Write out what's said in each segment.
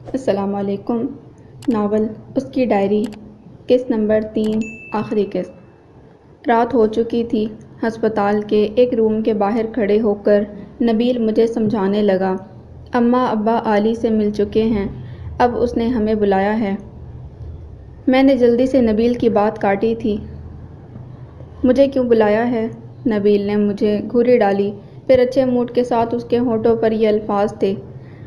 السلام علیکم۔ ناول اس کی ڈائری، قسط نمبر 3، آخری قسط۔ رات ہو چکی تھی۔ ہسپتال کے ایک روم کے باہر کھڑے ہو کر نبیل مجھے سمجھانے لگا، اماں ابا علی سے مل چکے ہیں، اب اس نے ہمیں بلایا ہے۔ میں نے جلدی سے نبیل کی بات کاٹی تھی۔ مجھے کیوں بلایا ہے؟ نبیل نے مجھے گھوری ڈالی، پھر اچھے موڈ کے ساتھ اس کے ہونٹوں پر یہ الفاظ تھے،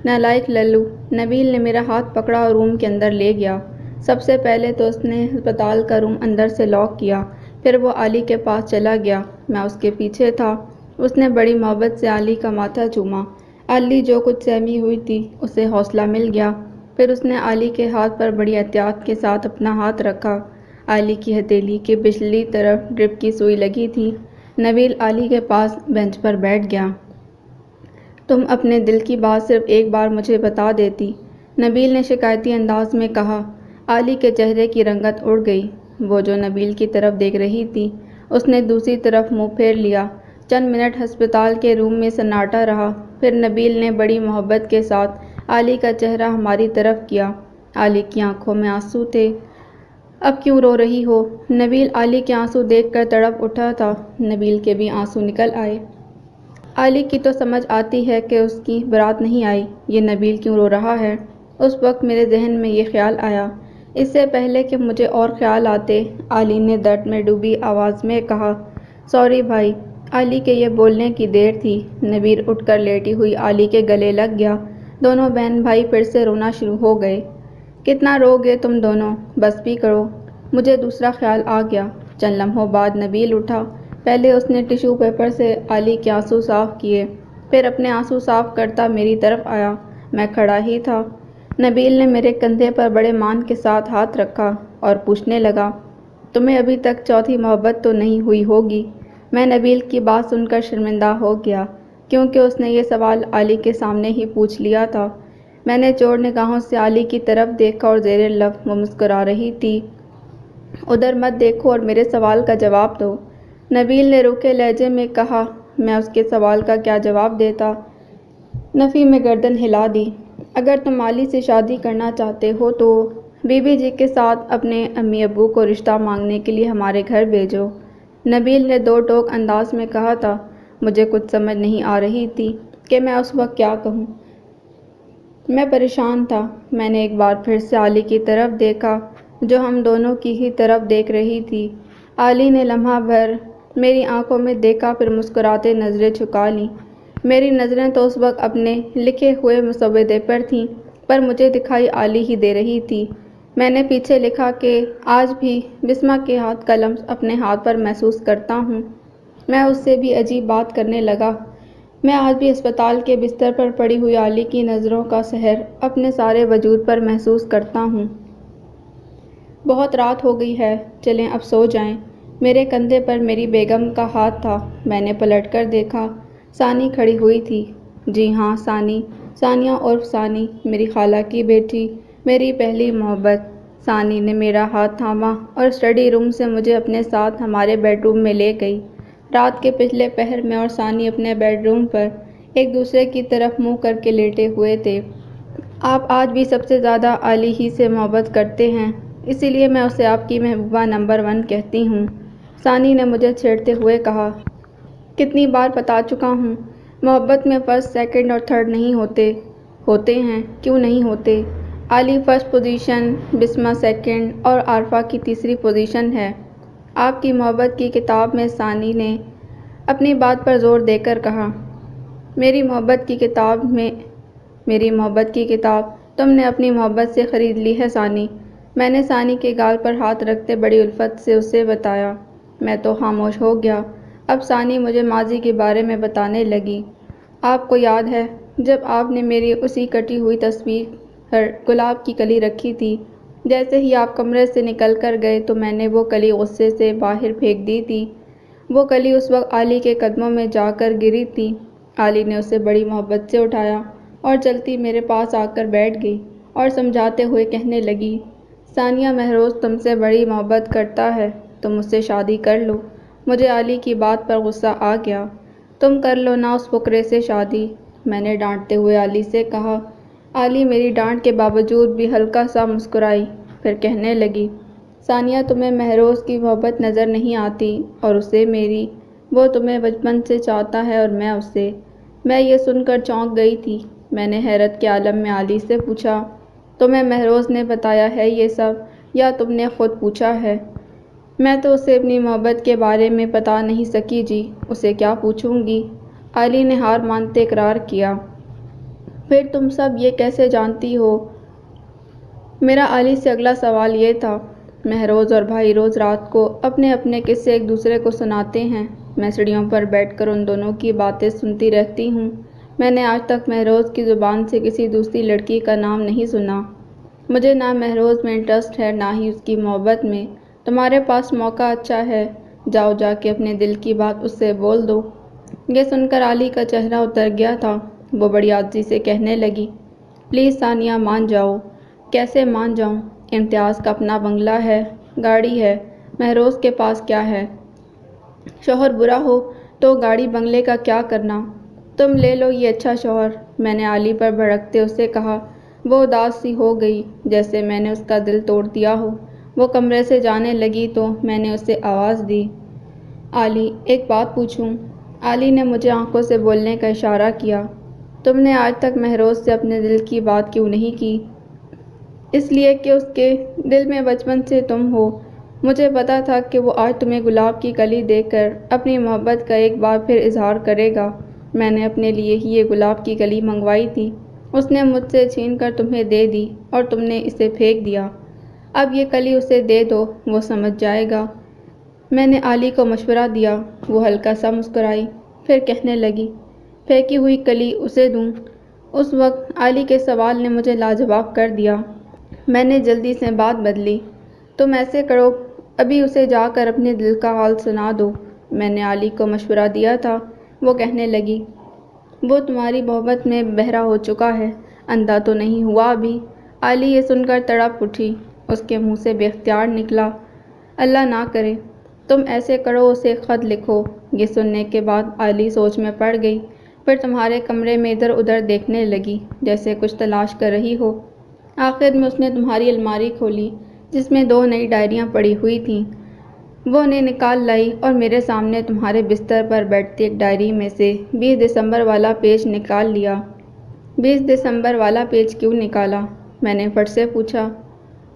نالائق للو۔ نبیل نے میرا ہاتھ پکڑا اور روم کے اندر لے گیا۔ سب سے پہلے تو اس نے ہسپتال کا روم اندر سے لاک کیا، پھر وہ علی کے پاس چلا گیا۔ میں اس کے پیچھے تھا۔ اس نے بڑی محبت سے علی کا ماتھا چوما۔ علی جو کچھ سہمی ہوئی تھی اسے حوصلہ مل گیا۔ پھر اس نے علی کے ہاتھ پر بڑی احتیاط کے ساتھ اپنا ہاتھ رکھا۔ علی کی ہتھیلی کی پچھلی طرف ڈرپ کی سوئی لگی تھی۔ نبیل علی کے پاس بینچ پر بیٹھ گیا۔ تم اپنے دل کی بات صرف ایک بار مجھے بتا دیتی، نبیل نے شکایتی انداز میں کہا۔ علی کے چہرے کی رنگت اڑ گئی۔ وہ جو نبیل کی طرف دیکھ رہی تھی، اس نے دوسری طرف منہ پھیر لیا۔ چند منٹ ہسپتال کے روم میں سناٹا رہا، پھر نبیل نے بڑی محبت کے ساتھ علی کا چہرہ ہماری طرف کیا۔ علی کی آنکھوں میں آنسو تھے۔ اب کیوں رو رہی ہو؟ نبیل علی کے آنسو دیکھ کر تڑپ اٹھا تھا۔ نبیل کے بھی آنسو نکل آئے۔ علی کی تو سمجھ آتی ہے کہ اس کی برات نہیں آئی، یہ نبیل کیوں رو رہا ہے؟ اس وقت میرے ذہن میں یہ خیال آیا۔ اس سے پہلے کہ مجھے اور خیال آتے، علی نے درد میں ڈوبی آواز میں کہا، سوری بھائی۔ علی کے یہ بولنے کی دیر تھی۔ نبیل اٹھ کر لیٹی ہوئی علی کے گلے لگ گیا۔ دونوں بہن بھائی پھر سے رونا شروع ہو گئے۔ کتنا رو گے تم دونوں، بس بھی کرو۔ مجھے دوسرا خیال آ گیا۔ چند لمحوں بعد نبیل اٹھا۔ پہلے اس نے ٹشو پیپر سے علی کے آنسو صاف کیے، پھر اپنے آنسو صاف کرتا میری طرف آیا۔ میں کھڑا ہی تھا۔ نبیل نے میرے کندھے پر بڑے مان کے ساتھ ہاتھ رکھا اور پوچھنے لگا، تمہیں ابھی تک چوتھی محبت تو نہیں ہوئی ہوگی؟ میں نبیل کی بات سن کر شرمندہ ہو گیا، کیونکہ اس نے یہ سوال علی کے سامنے ہی پوچھ لیا تھا۔ میں نے چور نگاہوں سے علی کی طرف دیکھا اور زیر لب وہ مسکرا رہی تھی۔ ادھر مت دیکھو اور میرے سوال کا جواب دو، نبیل نے روکھے لہجے میں کہا۔ میں اس کے سوال کا کیا جواب دیتا؟ نفی میں گردن ہلا دی۔ اگر تم علی سے شادی کرنا چاہتے ہو تو بی بی جی کے ساتھ اپنے امی ابو کو رشتہ مانگنے کے لیے ہمارے گھر بھیجو، نبیل نے دو ٹوک انداز میں کہا تھا۔ مجھے کچھ سمجھ نہیں آ رہی تھی کہ میں اس وقت کیا کہوں۔ میں پریشان تھا۔ میں نے ایک بار پھر سے علی کی طرف دیکھا، جو ہم دونوں کی ہی طرف دیکھ رہی تھی۔ علی نے لمحہ بھر میری آنکھوں میں دیکھا، پھر مسکراتے نظریں جھکا لیں۔ میری نظریں تو اس وقت اپنے لکھے ہوئے مسودے پر تھیں، پر مجھے دکھائی علی ہی دے رہی تھی۔ میں نے پیچھے لکھا کہ آج بھی بسمہ کے ہاتھ کا لمس اپنے ہاتھ پر محسوس کرتا ہوں۔ میں اس سے بھی عجیب بات کرنے لگا، میں آج بھی ہسپتال کے بستر پر پڑی ہوئی علی کی نظروں کا سحر اپنے سارے وجود پر محسوس کرتا ہوں۔ بہت رات ہو گئی ہے، چلیں اب سو جائیں۔ میرے کندھے پر میری بیگم کا ہاتھ تھا۔ میں نے پلٹ کر دیکھا، ثانی کھڑی ہوئی تھی۔ جی ہاں، ثانی، ثانیہ عرف ثانی، میری خالہ کی بیٹی، میری پہلی محبت۔ ثانی نے میرا ہاتھ تھاما اور اسٹڈی روم سے مجھے اپنے ساتھ ہمارے بیڈ روم میں لے گئی۔ رات کے پچھلے پہر میں اور ثانی اپنے بیڈ روم پر ایک دوسرے کی طرف منہ کر کے لیٹے ہوئے تھے۔ آپ آج بھی سب سے زیادہ علی ہی سے محبت کرتے ہیں، اسی لیے میں اسے آپ کی محبوبہ نمبر 1 کہتی ہوں، ثانی نے مجھے چھیڑتے ہوئے کہا۔ کتنی بار بتا چکا ہوں، محبت میں فرسٹ، سیکنڈ اور تھرڈ نہیں ہوتے۔ ہوتے ہیں، کیوں نہیں ہوتے؟ علی فرسٹ پوزیشن، بسمہ سیکنڈ اور عارفہ کی تیسری پوزیشن ہے۔ آپ کی محبت کی کتاب میں، ثانی نے اپنی بات پر زور دے کر کہا۔ میری محبت کی کتاب میں؟ میری محبت کی کتاب تم نے اپنی محبت سے خرید لی ہے ثانی، میں نے ثانی کے گال پر ہاتھ رکھتے بڑی الفت سے اسے بتایا۔ میں تو خاموش ہو گیا۔ اب ثانی مجھے ماضی کے بارے میں بتانے لگی۔ آپ کو یاد ہے جب آپ نے میری اسی کٹی ہوئی تصویر پر گلاب کی کلی رکھی تھی؟ جیسے ہی آپ کمرے سے نکل کر گئے تو میں نے وہ کلی غصے سے باہر پھینک دی تھی۔ وہ کلی اس وقت علی کے قدموں میں جا کر گری تھی۔ علی نے اسے بڑی محبت سے اٹھایا اور چلتی میرے پاس آ کر بیٹھ گئی اور سمجھاتے ہوئے کہنے لگی، ثانیہ مہروز تم سے بڑی محبت کرتا ہے، تم اس سے شادی کر لو۔ مجھے علی کی بات پر غصہ آ گیا۔ تم کر لو نا اس فقرے سے شادی، میں نے ڈانٹتے ہوئے علی سے کہا۔ علی میری ڈانٹ کے باوجود بھی ہلکا سا مسکرائی، پھر کہنے لگی، ثانیہ تمہیں مہروز کی محبت نظر نہیں آتی اور اسے میری، وہ تمہیں بچپن سے چاہتا ہے اور میں اسے۔ میں یہ سن کر چونک گئی تھی۔ میں نے حیرت کے عالم میں علی سے پوچھا، تمہیں مہروز نے بتایا ہے یہ سب یا تم نے خود پوچھا ہے؟ میں تو اسے اپنی محبت کے بارے میں بتا نہیں سکی جی، اسے کیا پوچھوں گی؟ علی نے ہار مانتے اقرار کیا۔ پھر تم سب یہ کیسے جانتی ہو؟ میرا علی سے اگلا سوال یہ تھا۔ مہروز اور بھائی روز رات کو اپنے اپنے قصے ایک دوسرے کو سناتے ہیں۔ میں سیڑھیوں پر بیٹھ کر ان دونوں کی باتیں سنتی رہتی ہوں۔ میں نے آج تک مہروز کی زبان سے کسی دوسری لڑکی کا نام نہیں سنا۔ مجھے نہ مہروز میں انٹرسٹ ہے نہ ہی اس کی محبت میں۔ تمہارے پاس موقع اچھا ہے، جاؤ جا کے اپنے دل کی بات اس سے بول دو۔ یہ سن کر علی کا چہرہ اتر گیا تھا۔ وہ بڑی عاجزی سے کہنے لگی، پلیز ثانیہ مان جاؤ۔ کیسے مان جاؤں؟ امتیاز کا اپنا بنگلہ ہے، گاڑی ہے، مہروز کے پاس کیا ہے؟ شوہر برا ہو تو گاڑی بنگلے کا کیا کرنا؟ تم لے لو یہ اچھا شوہر۔ میں نے علی پر بھڑکتے اسے کہا۔ وہ اداس سی ہو گئی، جیسے میں نے اس کا دل توڑ دیا ہو۔ وہ کمرے سے جانے لگی تو میں نے اسے آواز دی، علی ایک بات پوچھوں؟ علی نے مجھے آنکھوں سے بولنے کا اشارہ کیا۔ تم نے آج تک مہروز سے اپنے دل کی بات کیوں نہیں کی؟ اس لیے کہ اس کے دل میں بچپن سے تم ہو۔ مجھے پتا تھا کہ وہ آج تمہیں گلاب کی کلی دے کر اپنی محبت کا ایک بار پھر اظہار کرے گا۔ میں نے اپنے لیے ہی یہ گلاب کی کلی منگوائی تھی، اس نے مجھ سے چھین کر تمہیں دے دی اور تم نے اسے پھینک دیا۔ اب یہ کلی اسے دے دو، وہ سمجھ جائے گا۔ میں نے علی کو مشورہ دیا۔ وہ ہلکا سا مسکرائی، پھر کہنے لگی، پھینکی ہوئی کلی اسے دوں؟ اس وقت علی کے سوال نے مجھے لاجواب کر دیا۔ میں نے جلدی سے بات بدلی، تم ایسے کرو، ابھی اسے جا کر اپنے دل کا حال سنا دو۔ میں نے علی کو مشورہ دیا تھا۔ وہ کہنے لگی، وہ تمہاری محبت میں بہرا ہو چکا ہے، اندھا تو نہیں ہوا ابھی۔ علی یہ سن کر تڑپ اٹھی۔ اس کے منہ سے بے اختیار نکلا، اللہ نہ کرے۔ تم ایسے کرو، اسے خط لکھو۔ یہ سننے کے بعد علی سوچ میں پڑ گئی، پھر تمہارے کمرے میں ادھر ادھر دیکھنے لگی جیسے کچھ تلاش کر رہی ہو۔ آخر میں اس نے تمہاری الماری کھولی جس میں 2 نئی ڈائریاں پڑی ہوئی تھیں۔ وہ انہیں نکال لائی اور میرے سامنے تمہارے بستر پر بیٹھتی ایک ڈائری میں سے 20 دسمبر والا پیج نکال لیا۔ 20 دسمبر والا پیج کیوں نکالا؟ میں نے فٹ سے پوچھا۔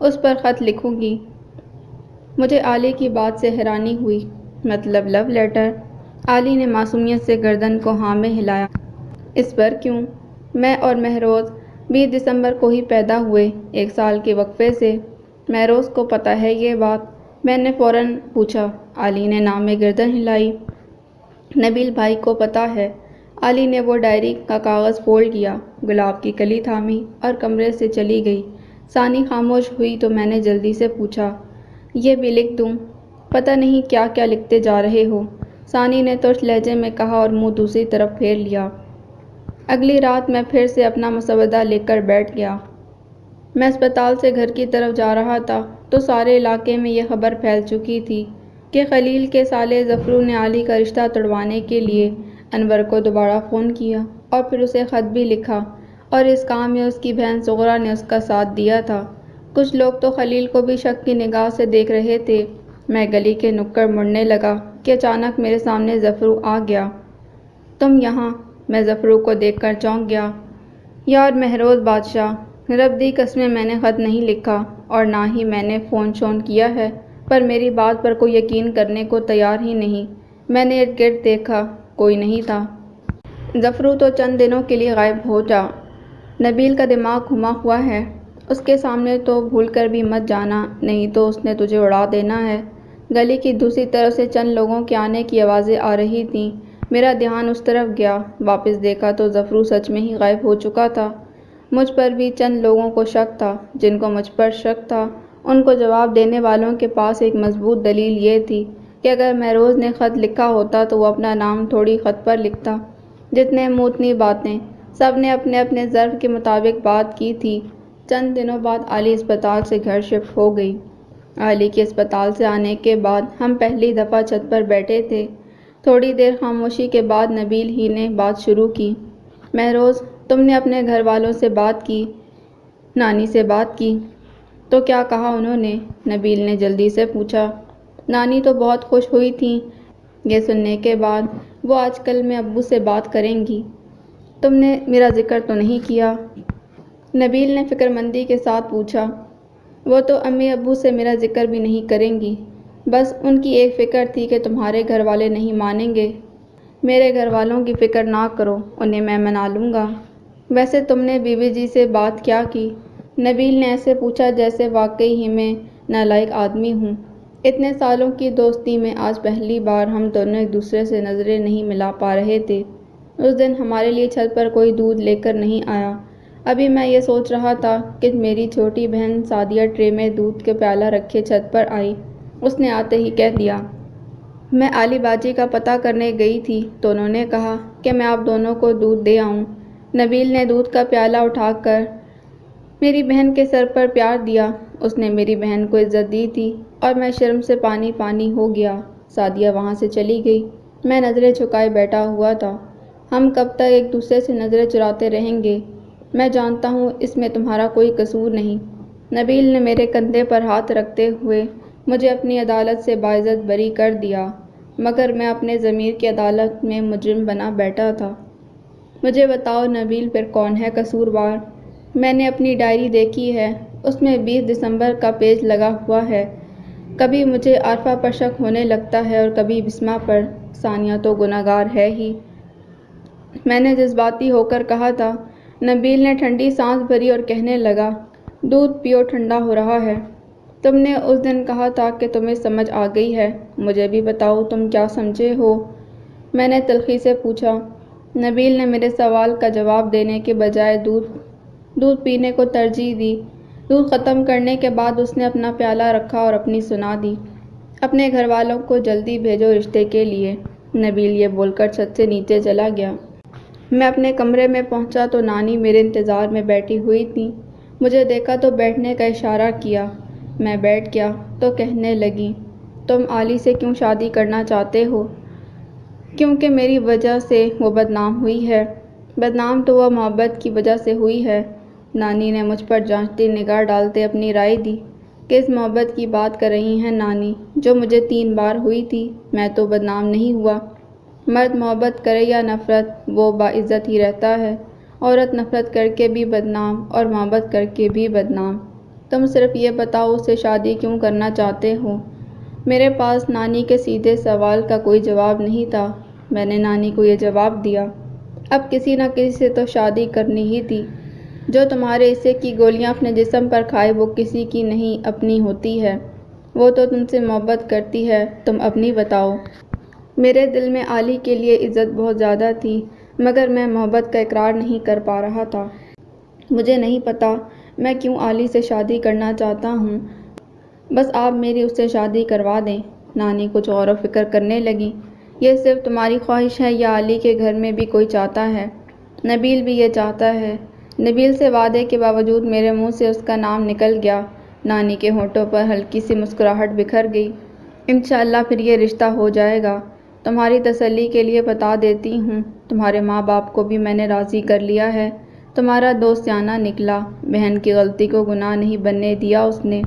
اس پر خط لکھوں گی۔ مجھے علی کی بات سے حیرانی ہوئی۔ مطلب لو لیٹر؟ علی نے معصومیت سے گردن کو ہاں میں ہلایا۔ اس پر کیوں؟ میں اور مہروز 20 دسمبر کو ہی پیدا ہوئے، 1 سال کے وقفے سے۔ مہروز کو پتہ ہے یہ بات؟ میں نے فوراً پوچھا۔ علی نے ناں میں گردن ہلائی۔ نبیل بھائی کو پتہ ہے۔ علی نے وہ ڈائری کا کاغذ فولڈ کیا، گلاب کی کلی تھامی اور کمرے سے چلی گئی۔ ثانی خاموش ہوئی تو میں نے جلدی سے پوچھا، یہ بھی لکھ دوں؟ پتہ نہیں کیا کیا لکھتے جا رہے ہو، ثانی نے ترش لہجے میں کہا اور منہ دوسری طرف پھیر لیا۔ اگلی رات میں پھر سے اپنا مسودہ لے کر بیٹھ گیا۔ میں اسپتال سے گھر کی طرف جا رہا تھا تو سارے علاقے میں یہ خبر پھیل چکی تھی کہ خلیل کے سالے ظفرو نے علی کا رشتہ توڑوانے کے لیے انور کو دوبارہ فون کیا اور پھر اسے خط بھی لکھا، اور اس کام میں اس کی بہن صغرا نے اس کا ساتھ دیا تھا۔ کچھ لوگ تو خلیل کو بھی شک کی نگاہ سے دیکھ رہے تھے۔ میں گلی کے نکڑ مڑنے لگا کہ اچانک میرے سامنے ظفرو آ گیا۔ تم یہاں؟ میں ظفرو کو دیکھ کر چونک گیا۔ یار مہروز بادشاہ، رب دی قسمیں میں نے خط نہیں لکھا اور نہ ہی میں نے فون شون کیا ہے، پر میری بات پر کوئی یقین کرنے کو تیار ہی نہیں۔ میں نے ارد گرد دیکھا، کوئی نہیں تھا۔ ظفرو تو چند دنوں کے لیے غائب ہو جا۔ نبیل کا دماغ گھما ہوا ہے، اس کے سامنے تو بھول کر بھی مت جانا، نہیں تو اس نے تجھے اڑا دینا ہے۔ گلی کی دوسری طرف سے چند لوگوں کے آنے کی آوازیں آ رہی تھیں۔ میرا دھیان اس طرف گیا، واپس دیکھا تو ظفرو سچ میں ہی غائب ہو چکا تھا۔ مجھ پر بھی چند لوگوں کو شک تھا۔ جن کو مجھ پر شک تھا ان کو جواب دینے والوں کے پاس ایک مضبوط دلیل یہ تھی کہ اگر مہروز نے خط لکھا ہوتا تو وہ اپنا نام تھوڑی خط پر لکھتا۔ جتنے منہ اتنی باتیں، سب نے اپنے اپنے ظرف کے مطابق بات کی تھی۔ چند دنوں بعد علی اسپتال سے گھر شفٹ ہو گئی۔ علی کے اسپتال سے آنے کے بعد ہم پہلی دفعہ چھت پر بیٹھے تھے۔ تھوڑی دیر خاموشی کے بعد نبیل ہی نے بات شروع کی، مہروز تم نے اپنے گھر والوں سے بات کی، نانی سے بات کی؟ تو کیا کہا انہوں نے؟ نبیل نے جلدی سے پوچھا۔ نانی تو بہت خوش ہوئی تھیں یہ سننے کے بعد، وہ آج کل میں ابو سے بات کریں گی۔ تم نے میرا ذکر تو نہیں کیا؟ نبیل نے فکر مندی کے ساتھ پوچھا۔ وہ تو امی ابو سے میرا ذکر بھی نہیں کریں گی، بس ان کی ایک فکر تھی کہ تمہارے گھر والے نہیں مانیں گے۔ میرے گھر والوں کی فکر نہ کرو، انہیں میں منا لوں گا۔ ویسے تم نے بیوی جی سے بات کیا کی؟ نبیل نے ایسے پوچھا جیسے واقعی ہی میں نالائق آدمی ہوں۔ اتنے سالوں کی دوستی میں آج پہلی بار ہم دونوں ایک دوسرے سے نظریں نہیں ملا پا رہے تھے۔ اس دن ہمارے لیے چھت پر کوئی دودھ لے کر نہیں آیا۔ ابھی میں یہ سوچ رہا تھا کہ میری چھوٹی بہن سعدیہ ٹرے میں دودھ کے پیالہ رکھے چھت پر آئی۔ اس نے آتے ہی کہہ دیا، میں علی باجی کا پتہ کرنے گئی تھی تو انہوں نے کہا کہ میں آپ دونوں کو دودھ دے آؤں۔ نبیل نے دودھ کا پیالہ اٹھا کر میری بہن کے سر پر پیار دیا۔ اس نے میری بہن کو عزت دی تھی اور میں شرم سے پانی پانی ہو گیا۔ سعدیہ وہاں سے چلی گئی۔ میں نظریں جھکائے بیٹھا ہوا تھا۔ ہم کب تک ایک دوسرے سے نظریں چراتے رہیں گے؟ میں جانتا ہوں اس میں تمہارا کوئی قصور نہیں۔ نبیل نے میرے کندھے پر ہاتھ رکھتے ہوئے مجھے اپنی عدالت سے باعزت بری کر دیا، مگر میں اپنے ضمیر کی عدالت میں مجرم بنا بیٹھا تھا۔ مجھے بتاؤ نبیل، پھر کون ہے قصوروار؟ میں نے اپنی ڈائری دیکھی ہے، اس میں 20 دسمبر کا پیج لگا ہوا ہے۔ کبھی مجھے عارفہ پر شک ہونے لگتا ہے اور کبھی بسمہ پر۔ ثانیہ تو گنہگار ہے ہی، میں نے جذباتی ہو کر کہا تھا۔ نبیل نے ٹھنڈی سانس بھری اور کہنے لگا، دودھ پیو، ٹھنڈا ہو رہا ہے۔ تم نے اس دن کہا تھا کہ تمہیں سمجھ آ گئی ہے، مجھے بھی بتاؤ تم کیا سمجھے ہو؟ میں نے تلخی سے پوچھا۔ نبیل نے میرے سوال کا جواب دینے کے بجائے دودھ پینے کو ترجیح دی۔ دودھ ختم کرنے کے بعد اس نے اپنا پیالہ رکھا اور اپنی سنا دی، اپنے گھر والوں کو جلدی بھیجو رشتے کے لیے۔ نبیل یہ بول کر چھت سے نیچے چلا گیا۔ میں اپنے کمرے میں پہنچا تو نانی میرے انتظار میں بیٹھی ہوئی تھیں۔ مجھے دیکھا تو بیٹھنے کا اشارہ کیا۔ میں بیٹھ گیا تو کہنے لگیں، تم علی سے کیوں شادی کرنا چاہتے ہو؟ کیونکہ میری وجہ سے وہ بدنام ہوئی ہے۔ بدنام تو وہ محبت کی وجہ سے ہوئی ہے۔ نانی نے مجھ پر جانچتی نگاہ ڈالتے اپنی رائے دی۔ کس محبت کی بات کر رہی ہیں نانی؟ جو مجھے 3 بار ہوئی تھی، میں تو بدنام نہیں ہوا۔ مرد محبت کرے یا نفرت، وہ باعزت ہی رہتا ہے۔ عورت نفرت کر کے بھی بدنام اور محبت کر کے بھی بدنام۔ تم صرف یہ بتاؤ اس سے شادی کیوں کرنا چاہتے ہو؟ میرے پاس نانی کے سیدھے سوال کا کوئی جواب نہیں تھا۔ میں نے نانی کو یہ جواب دیا، اب کسی نہ کسی سے تو شادی کرنی ہی تھی۔ جو تمہارے حصے کی گولیاں اپنے جسم پر کھائے وہ کسی کی نہیں اپنی ہوتی ہے۔ وہ تو تم سے محبت کرتی ہے، تم اپنی بتاؤ۔ میرے دل میں علی کے لیے عزت بہت زیادہ تھی، مگر میں محبت کا اقرار نہیں کر پا رہا تھا۔ مجھے نہیں پتا میں کیوں علی سے شادی کرنا چاہتا ہوں، بس آپ میری اس سے شادی کروا دیں۔ نانی کچھ غور و فکر کرنے لگیں۔ یہ صرف تمہاری خواہش ہے یا علی کے گھر میں بھی کوئی چاہتا ہے؟ نبیل بھی یہ چاہتا ہے۔ نبیل سے وعدے کے باوجود میرے منہ سے اس کا نام نکل گیا۔ نانی کے ہونٹوں پر ہلکی سی مسکراہٹ بکھر گئی۔ انشاءاللہ پھر یہ رشتہ ہو جائے گا۔ تمہاری تسلی کے لیے بتا دیتی ہوں، تمہارے ماں باپ کو بھی میں نے راضی کر لیا ہے۔ تمہارا دوست سیانہ نکلا، بہن کی غلطی کو گناہ نہیں بننے دیا اس نے۔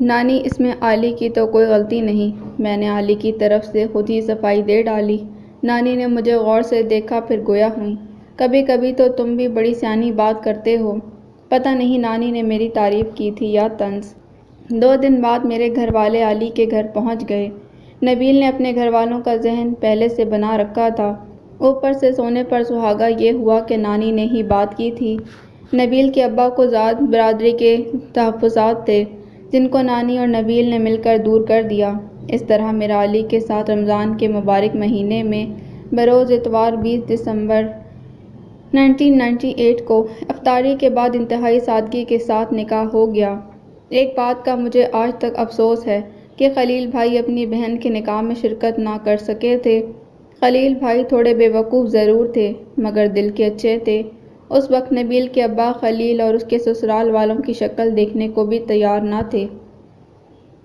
نانی، اس میں علی کی تو کوئی غلطی نہیں، میں نے علی کی طرف سے خود ہی صفائی دے ڈالی۔ نانی نے مجھے غور سے دیکھا، پھر گویا ہوئیں، کبھی کبھی تو تم بھی بڑی سیانی بات کرتے ہو۔ پتہ نہیں نانی نے میری تعریف کی تھی یا طنز۔ 2 دن بعد میرے گھر والے علی کے گھر پہنچ گئے۔ نبیل نے اپنے گھر والوں کا ذہن پہلے سے بنا رکھا تھا۔ اوپر سے سونے پر سہاگا یہ ہوا کہ نانی نے ہی بات کی تھی۔ نبیل کے ابا کو ذات برادری کے تحفظات تھے، جن کو نانی اور نبیل نے مل کر دور کر دیا۔ اس طرح میرا علی کے ساتھ رمضان کے مبارک مہینے میں بروز اتوار 20 دسمبر 1998 کو افطاری کے بعد انتہائی سادگی کے ساتھ نکاح ہو گیا۔ ایک بات کا مجھے آج تک افسوس ہے کہ خلیل بھائی اپنی بہن کے نکاح میں شرکت نہ کر سکے تھے۔ خلیل بھائی تھوڑے بے وقوف ضرور تھے، مگر دل کے اچھے تھے۔ اس وقت نبیل کے ابا خلیل اور اس کے سسرال والوں کی شکل دیکھنے کو بھی تیار نہ تھے۔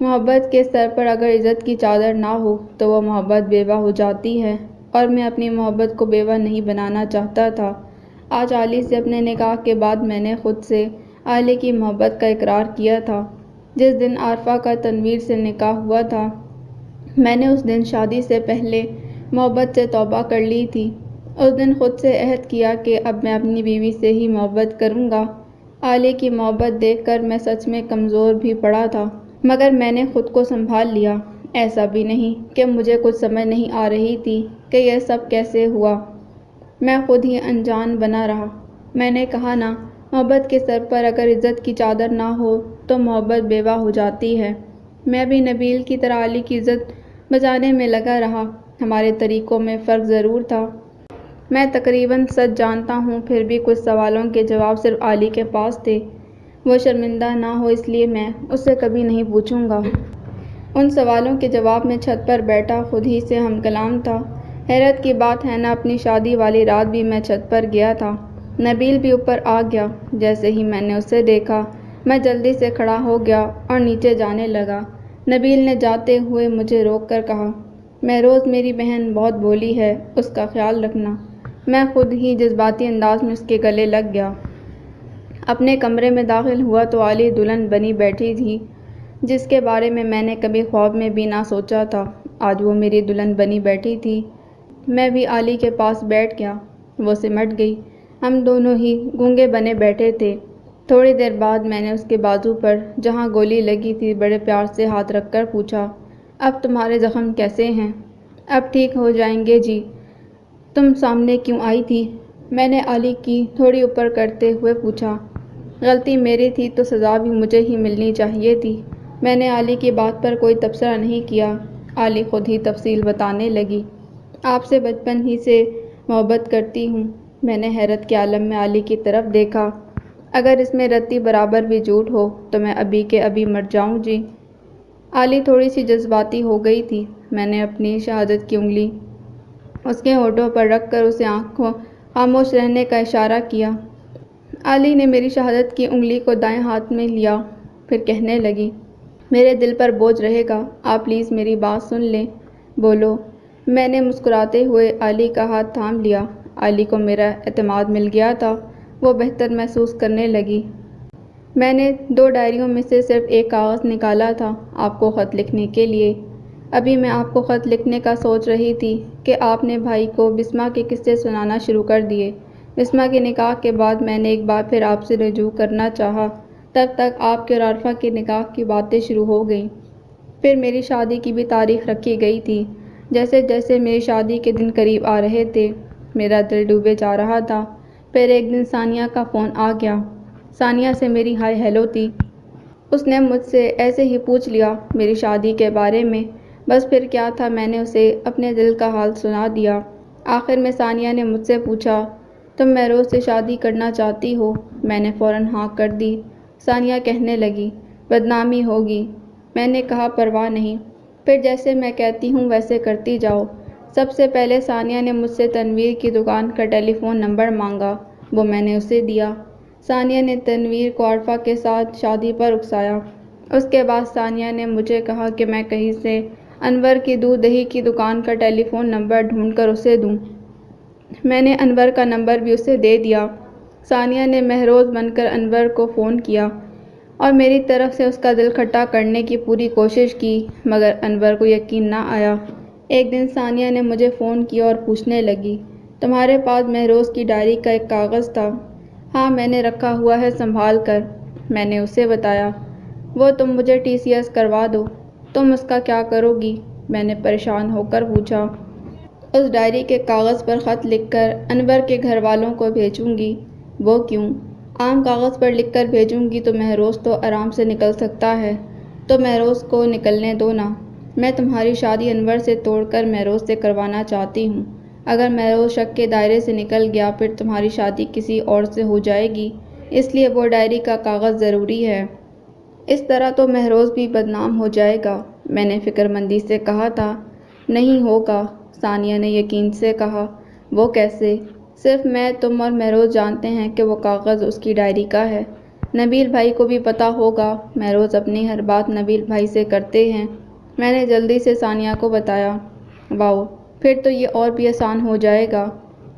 محبت کے سر پر اگر عزت کی چادر نہ ہو تو وہ محبت بیوہ ہو جاتی ہے، اور میں اپنی محبت کو بیوہ نہیں بنانا چاہتا تھا۔ آج علی سے اپنے نکاح کے بعد میں نے خود سے علی کی محبت کا اقرار کیا تھا۔ جس دن عارفہ کا تنویر سے نکاح ہوا تھا، میں نے اس دن شادی سے پہلے محبت سے توبہ کر لی تھی۔ اس دن خود سے عہد کیا کہ اب میں اپنی بیوی سے ہی محبت کروں گا۔ علی کی محبت دیکھ کر میں سچ میں کمزور بھی پڑا تھا، مگر میں نے خود کو سنبھال لیا۔ ایسا بھی نہیں کہ مجھے کچھ سمجھ نہیں آ رہی تھی کہ یہ سب کیسے ہوا۔ میں خود ہی انجان بنا رہا۔ میں نے کہا نا، محبت کے سر پر اگر عزت کی چادر نہ ہو تو محبت بیوہ ہو جاتی ہے۔ میں بھی نبیل کی طرح علی کی عزت بچانے میں لگا رہا۔ ہمارے طریقوں میں فرق ضرور تھا۔ میں تقریباً سچ جانتا ہوں، پھر بھی کچھ سوالوں کے جواب صرف علی کے پاس تھے۔ وہ شرمندہ نہ ہو اس لیے میں اس سے کبھی نہیں پوچھوں گا۔ ان سوالوں کے جواب میں چھت پر بیٹھا خود ہی سے ہم کلام تھا۔ حیرت کی بات ہے نا، اپنی شادی والی رات بھی میں چھت پر گیا تھا۔ نبیل بھی اوپر آ گیا۔ جیسے ہی میں نے اسے دیکھا، میں جلدی سے کھڑا ہو گیا اور نیچے جانے لگا۔ نبیل نے جاتے ہوئے مجھے روک کر کہا، مہروز میری بہن بہت بھولی ہے، اس کا خیال رکھنا۔ میں خود ہی جذباتی انداز میں اس کے گلے لگ گیا۔ اپنے کمرے میں داخل ہوا تو علی دلہن بنی بیٹھی تھی، جس کے بارے میں نے کبھی خواب میں بھی نہ سوچا تھا۔ آج وہ میری دلہن بنی بیٹھی تھی۔ میں بھی علی کے پاس بیٹھ گیا۔ وہ سمٹ گئی۔ ہم دونوں ہی گونگے بنے بیٹھے تھے۔ تھوڑی دیر بعد میں نے اس کے بازو پر جہاں گولی لگی تھی بڑے پیار سے ہاتھ رکھ کر پوچھا، اب تمہارے زخم کیسے ہیں؟ اب ٹھیک ہو جائیں گے جی۔ تم سامنے کیوں آئی تھی؟ میں نے علی کی تھوڑی اوپر کرتے ہوئے پوچھا۔ غلطی میری تھی تو سزا بھی مجھے ہی ملنی چاہیے تھی۔ میں نے علی کی بات پر کوئی تبصرہ نہیں کیا۔ علی خود ہی تفصیل بتانے لگی۔ آپ سے بچپن ہی سے محبت کرتی ہوں۔ میں نے حیرت کے عالم میں علی کی طرف دیکھا۔ اگر اس میں رتی برابر بھی جھوٹ ہو تو میں ابھی کے ابھی مر جاؤں جی۔ علی تھوڑی سی جذباتی ہو گئی تھی۔ میں نے اپنی شہادت کی انگلی اس کے ہونٹوں پر رکھ کر اسے آنکھوں خاموش رہنے کا اشارہ کیا۔ علی نے میری شہادت کی انگلی کو دائیں ہاتھ میں لیا، پھر کہنے لگی، میرے دل پر بوجھ رہے گا، آپ پلیز میری بات سن لیں۔ بولو۔ میں نے مسکراتے ہوئے علی کا ہاتھ تھام لیا۔ علی کو میرا اعتماد مل گیا تھا۔ وہ بہتر محسوس کرنے لگی۔ میں نے 2 ڈائریوں میں سے صرف ایک کاغذ نکالا تھا آپ کو خط لکھنے کے لیے۔ ابھی میں آپ کو خط لکھنے کا سوچ رہی تھی کہ آپ نے بھائی کو بسمہ کے قصے سنانا شروع کر دیے۔ بسمہ کے نکاح کے بعد میں نے ایک بار پھر آپ سے رجوع کرنا چاہا۔ تب تک آپ کے اور عارفہ کے نکاح کی باتیں شروع ہو گئیں۔ پھر میری شادی کی بھی تاریخ رکھی گئی تھی۔ جیسے جیسے میری شادی کے دن قریب آ رہے تھے، میرا دل ڈوبے جا رہا تھا۔ پھر ایک دن ثانیہ کا فون آ گیا۔ ثانیہ سے میری ہائی ہیلو تھی۔ اس نے مجھ سے ایسے ہی پوچھ لیا میری شادی کے بارے میں۔ بس پھر کیا تھا، میں نے اسے اپنے دل کا حال سنا دیا۔ آخر میں ثانیہ نے مجھ سے پوچھا، تم مہروز سے شادی کرنا چاہتی ہو؟ میں نے فوراً ہاں کر دی۔ ثانیہ کہنے لگی، بدنامی ہوگی۔ میں نے کہا پرواہ نہیں، پھر جیسے میں کہتی ہوں ویسے کرتی جاؤ۔ سب سے پہلے ثانیہ نے مجھ سے تنویر کی دکان کا ٹیلی فون نمبر مانگا، وہ میں نے اسے دیا۔ ثانیہ نے تنویر کو عارفہ کے ساتھ شادی پر اکسایا۔ اس کے بعد ثانیہ نے مجھے کہا کہ میں کہیں سے انور کی دودھ دہی کی دکان کا ٹیلی فون نمبر ڈھونڈ کر اسے دوں۔ میں نے انور کا نمبر بھی اسے دے دیا۔ ثانیہ نے مہروز بن کر انور کو فون کیا اور میری طرف سے اس کا دل کھٹا کرنے کی پوری کوشش کی، مگر انور کو یقین نہ آیا۔ ایک دن ثانیہ نے مجھے فون کیا اور پوچھنے لگی، تمہارے پاس مہروز کی ڈائری کا ایک کاغذ تھا؟ ہاں، میں نے رکھا ہوا ہے سنبھال کر۔ میں نے اسے بتایا۔ وہ تم مجھے TCS کروا دو۔ تم اس کا کیا کرو گی؟ میں نے پریشان ہو کر پوچھا۔ اس ڈائری کے کاغذ پر خط لکھ کر انور کے گھر والوں کو بھیجوں گی۔ وہ کیوں؟ عام کاغذ پر لکھ کر بھیجوں گی تو مہروز تو آرام سے نکل سکتا ہے، تو مہروز کو نکلنے دو نا۔ میں تمہاری شادی انور سے توڑ کر مہروز سے کروانا چاہتی ہوں۔ اگر مہروز شک کے دائرے سے نکل گیا پھر تمہاری شادی کسی اور سے ہو جائے گی، اس لیے وہ ڈائری کا کاغذ ضروری ہے۔ اس طرح تو مہروز بھی بدنام ہو جائے گا۔ میں نے فکر مندی سے کہا تھا۔ نہیں ہوگا، ثانیہ نے یقین سے کہا۔ وہ کیسے؟ صرف میں، تم اور مہروز جانتے ہیں کہ وہ کاغذ اس کی ڈائری کا ہے۔ نبیل بھائی کو بھی پتہ ہوگا۔ مہروز اپنی ہر بات نبیل بھائی سے کرتے ہیں۔ میں نے جلدی سے ثانیہ کو بتایا۔ واؤ، پھر تو یہ اور بھی آسان ہو جائے گا۔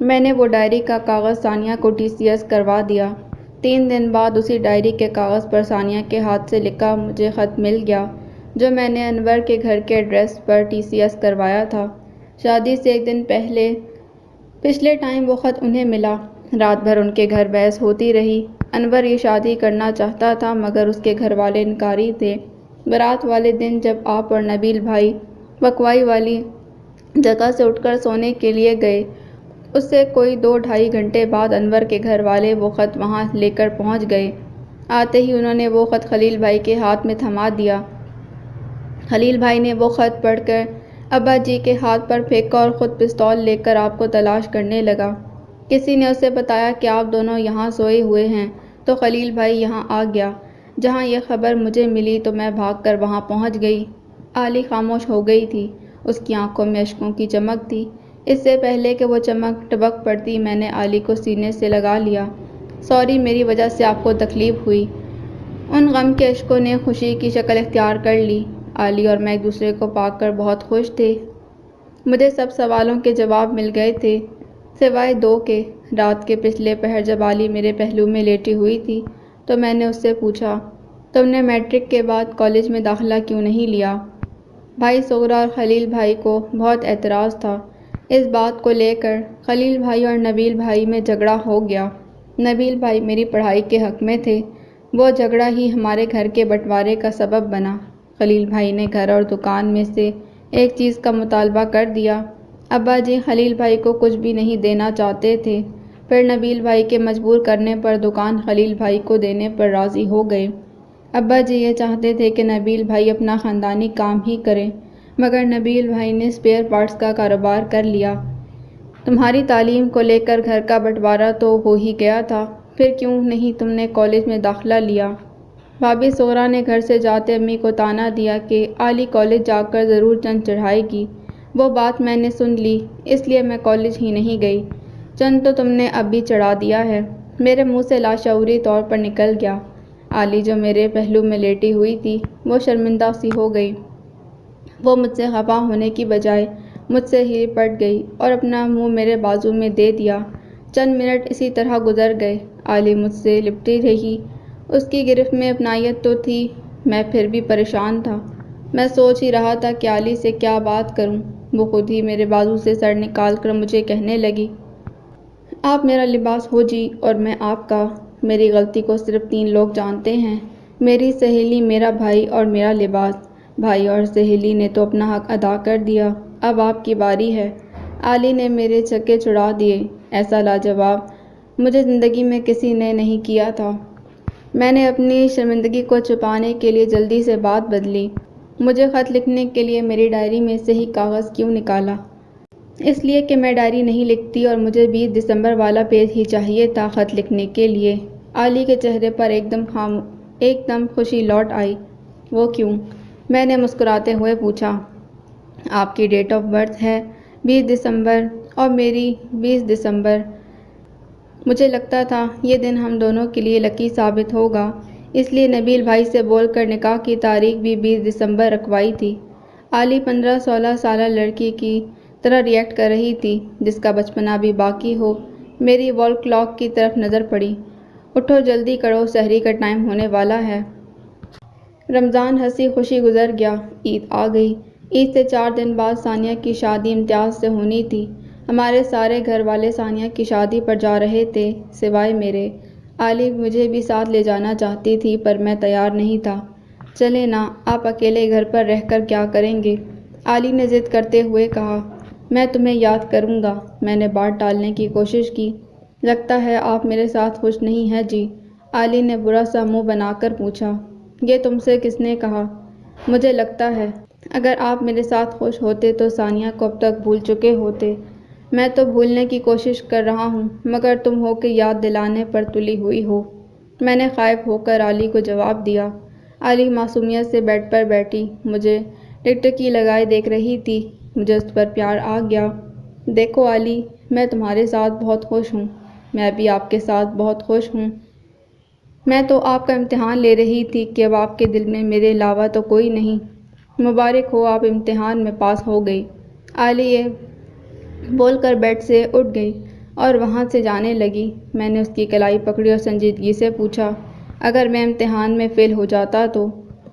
میں نے وہ ڈائری کا کاغذ ثانیہ کو TCS کروا دیا۔ 3 دن بعد اسی ڈائری کے کاغذ پر ثانیہ کے ہاتھ سے لکھا مجھے خط مل گیا جو میں نے انور کے گھر کے ایڈریس پر TCS کروایا تھا۔ شادی سے 1 دن پچھلے ٹائم وہ خط انہیں ملا۔ رات بھر ان کے گھر بحث ہوتی رہی۔ انور یہ شادی کرنا چاہتا تھا مگر اس کے گھر والے انکاری تھے۔ بارات والے دن جب آپ اور نبیل بھائی پکوائی والی جگہ سے اٹھ کر سونے کے لیے گئے، اس سے کوئی 2-2.5 گھنٹے بعد انور کے گھر والے وہ خط وہاں لے کر پہنچ گئے۔ آتے ہی انہوں نے وہ خط خلیل بھائی کے ہاتھ میں تھما دیا۔ خلیل بھائی نے وہ خط پڑھ کر ابا جی کے ہاتھ پر پھینکا اور خود پستول لے کر آپ کو تلاش کرنے لگا۔ کسی نے اسے بتایا کہ آپ دونوں یہاں سوئے ہوئے ہیں تو خلیل بھائی یہاں آ گیا۔ جہاں یہ خبر مجھے ملی تو میں بھاگ کر وہاں پہنچ گئی۔ عالی خاموش ہو گئی تھی۔ اس کی آنکھوں میں اشکوں کی چمک تھی۔ اس سے پہلے کہ وہ چمک ٹپک پڑتی میں نے عالی کو سینے سے لگا لیا۔ سوری، میری وجہ سے آپ کو تکلیف ہوئی۔ ان غم کے اشکوں نے خوشی کی شکل اختیار کر لی۔ عالی اور میں ایک دوسرے کو پا کر بہت خوش تھے۔ مجھے سب سوالوں کے جواب مل گئے تھے سوائے 2 کے۔ رات کے پچھلے پہر جب عالی میرے پہلو میں لیٹی ہوئی تھی تو میں نے اس سے پوچھا، تم نے میٹرک کے بعد کالج میں داخلہ کیوں نہیں لیا؟ بھائی صغرا اور خلیل بھائی کو بہت اعتراض تھا۔ اس بات کو لے کر خلیل بھائی اور نبیل بھائی میں جھگڑا ہو گیا۔ نبیل بھائی میری پڑھائی کے حق میں تھے۔ وہ جھگڑا ہی ہمارے گھر کے بٹوارے کا سبب بنا۔ خلیل بھائی نے گھر اور دکان میں سے ایک چیز کا مطالبہ کر دیا۔ ابا جی خلیل بھائی کو کچھ بھی نہیں دینا چاہتے تھے۔ پھر نبیل بھائی کے مجبور کرنے پر دکان خلیل بھائی کو دینے پر راضی ہو گئے۔ ابا جی یہ چاہتے تھے کہ نبیل بھائی اپنا خاندانی کام ہی کریں مگر نبیل بھائی نے اسپیئر پارٹس کا کاروبار کر لیا۔ تمہاری تعلیم کو لے کر گھر کا بٹوارا تو ہو ہی گیا تھا، پھر کیوں نہیں تم نے کالج میں داخلہ لیا؟ بھابھی صغرا نے گھر سے جاتے امی کو طعنہ دیا کہ عالی کالج جا کر ضرور چند چڑھائے گی۔ وہ بات میں نے سن لی، اس لیے میں کالج ہی نہیں گئی۔ چند تو تم نے اب بھی چڑھا دیا ہے۔ میرے منہ سے لاشعوری طور پر نکل گیا۔ عالی جو میرے پہلو میں لیٹی ہوئی تھی وہ شرمندہ سی ہو گئی۔ وہ مجھ سے خفا ہونے کی بجائے مجھ سے ہی لپٹ گئی اور اپنا منہ میرے بازو میں دے دیا۔ چند منٹ اسی طرح گزر گئے۔ عالی مجھ سے لپٹی رہی۔ اس کی گرفت میں اپنائیت تو تھی، میں پھر بھی پریشان تھا۔ میں سوچ ہی رہا تھا کہ عالی سے کیا بات کروں۔ وہ خود ہی میرے بازو سے سر نکال کر مجھے کہنے لگی، آپ میرا لباس ہو جی اور میں آپ کا۔ میری غلطی کو صرف 3 لوگ جانتے ہیں، میری سہیلی، میرا بھائی اور میرا لباس۔ بھائی اور سہیلی نے تو اپنا حق ادا کر دیا، اب آپ کی باری ہے۔ عالی نے میرے چھکے چھڑا دیے۔ ایسا لاجواب مجھے زندگی میں کسی نے نہیں کیا تھا۔ میں نے اپنی شرمندگی کو چھپانے کے لیے جلدی سے بات بدلی۔ مجھے خط لکھنے کے لیے میری ڈائری میں سے ہی کاغذ کیوں نکالا؟ اس لیے کہ میں ڈائری نہیں لکھتی اور مجھے 20 دسمبر والا پیج ہی چاہیے تھا خط لکھنے کے لیے۔ عالی کے چہرے پر ایک دم خوشی لوٹ آئی۔ وہ کیوں؟ میں نے مسکراتے ہوئے پوچھا۔ آپ کی ڈیٹ آف برتھ ہے 20 دسمبر اور میری 20 دسمبر۔ مجھے لگتا تھا یہ دن ہم دونوں کے لیے لکی ثابت ہوگا، اس لیے نبیل بھائی سے بول کر نکاح کی تاریخ بھی 20 دسمبر رکھوائی تھی۔ عالی 15-16 سالہ لڑکی کی طرح ری ایکٹ کر رہی تھی جس کا بچپنا بھی باقی ہو۔ میری وال کلاک کی طرف نظر پڑی۔ اٹھو جلدی کرو، سحری کا ٹائم ہونے والا ہے۔ رمضان ہنسی خوشی گزر گیا۔ عید آ گئی۔ عید سے 4 دن بعد ثانیہ کی شادی امتیاز سے ہونی تھی۔ ہمارے سارے گھر والے ثانیہ کی شادی پر جا رہے تھے سوائے میرے۔ عالی مجھے بھی ساتھ لے جانا چاہتی تھی پر میں تیار نہیں تھا۔ چلیں نا، آپ اکیلے گھر پر رہ کر کیا کریں گے؟ عالی نے ضد کرتے ہوئے کہا۔ میں تمہیں یاد کروں گا۔ میں نے بات ٹالنے کی کوشش کی۔ لگتا ہے آپ میرے ساتھ خوش نہیں ہیں جی؟ عالی نے برا سا منہ بنا کر پوچھا۔ یہ تم سے کس نے کہا؟ مجھے لگتا ہے اگر آپ میرے ساتھ خوش ہوتے تو ثانیہ کو اب تک بھول چکے ہوتے۔ میں تو بھولنے کی کوشش کر رہا ہوں مگر تم ہو کہ یاد دلانے پر تلی ہوئی ہو۔ میں نے خائف ہو کر عالی کو جواب دیا۔ عالی معصومیت سے بیڈ پر بیٹھی مجھے ٹکٹکی لگائے دیکھ رہی تھی۔ مجھے اس پر پیار آ گیا۔ دیکھو عالی، میں تمہارے ساتھ بہت خوش ہوں۔ میں بھی آپ کے ساتھ بہت خوش ہوں۔ میں تو آپ کا امتحان لے رہی تھی کہ اب آپ کے دل میں میرے علاوہ تو کوئی نہیں۔ مبارک ہو، آپ امتحان میں پاس ہو گئی۔ عالی یہ بول کر بیڈ سے اٹھ گئی۔ اور وہاں سے جانے لگی۔ میں نے اس کی کلائی پکڑی اور سنجیدگی سے پوچھا، اگر میں امتحان میں فیل ہو جاتا تو؟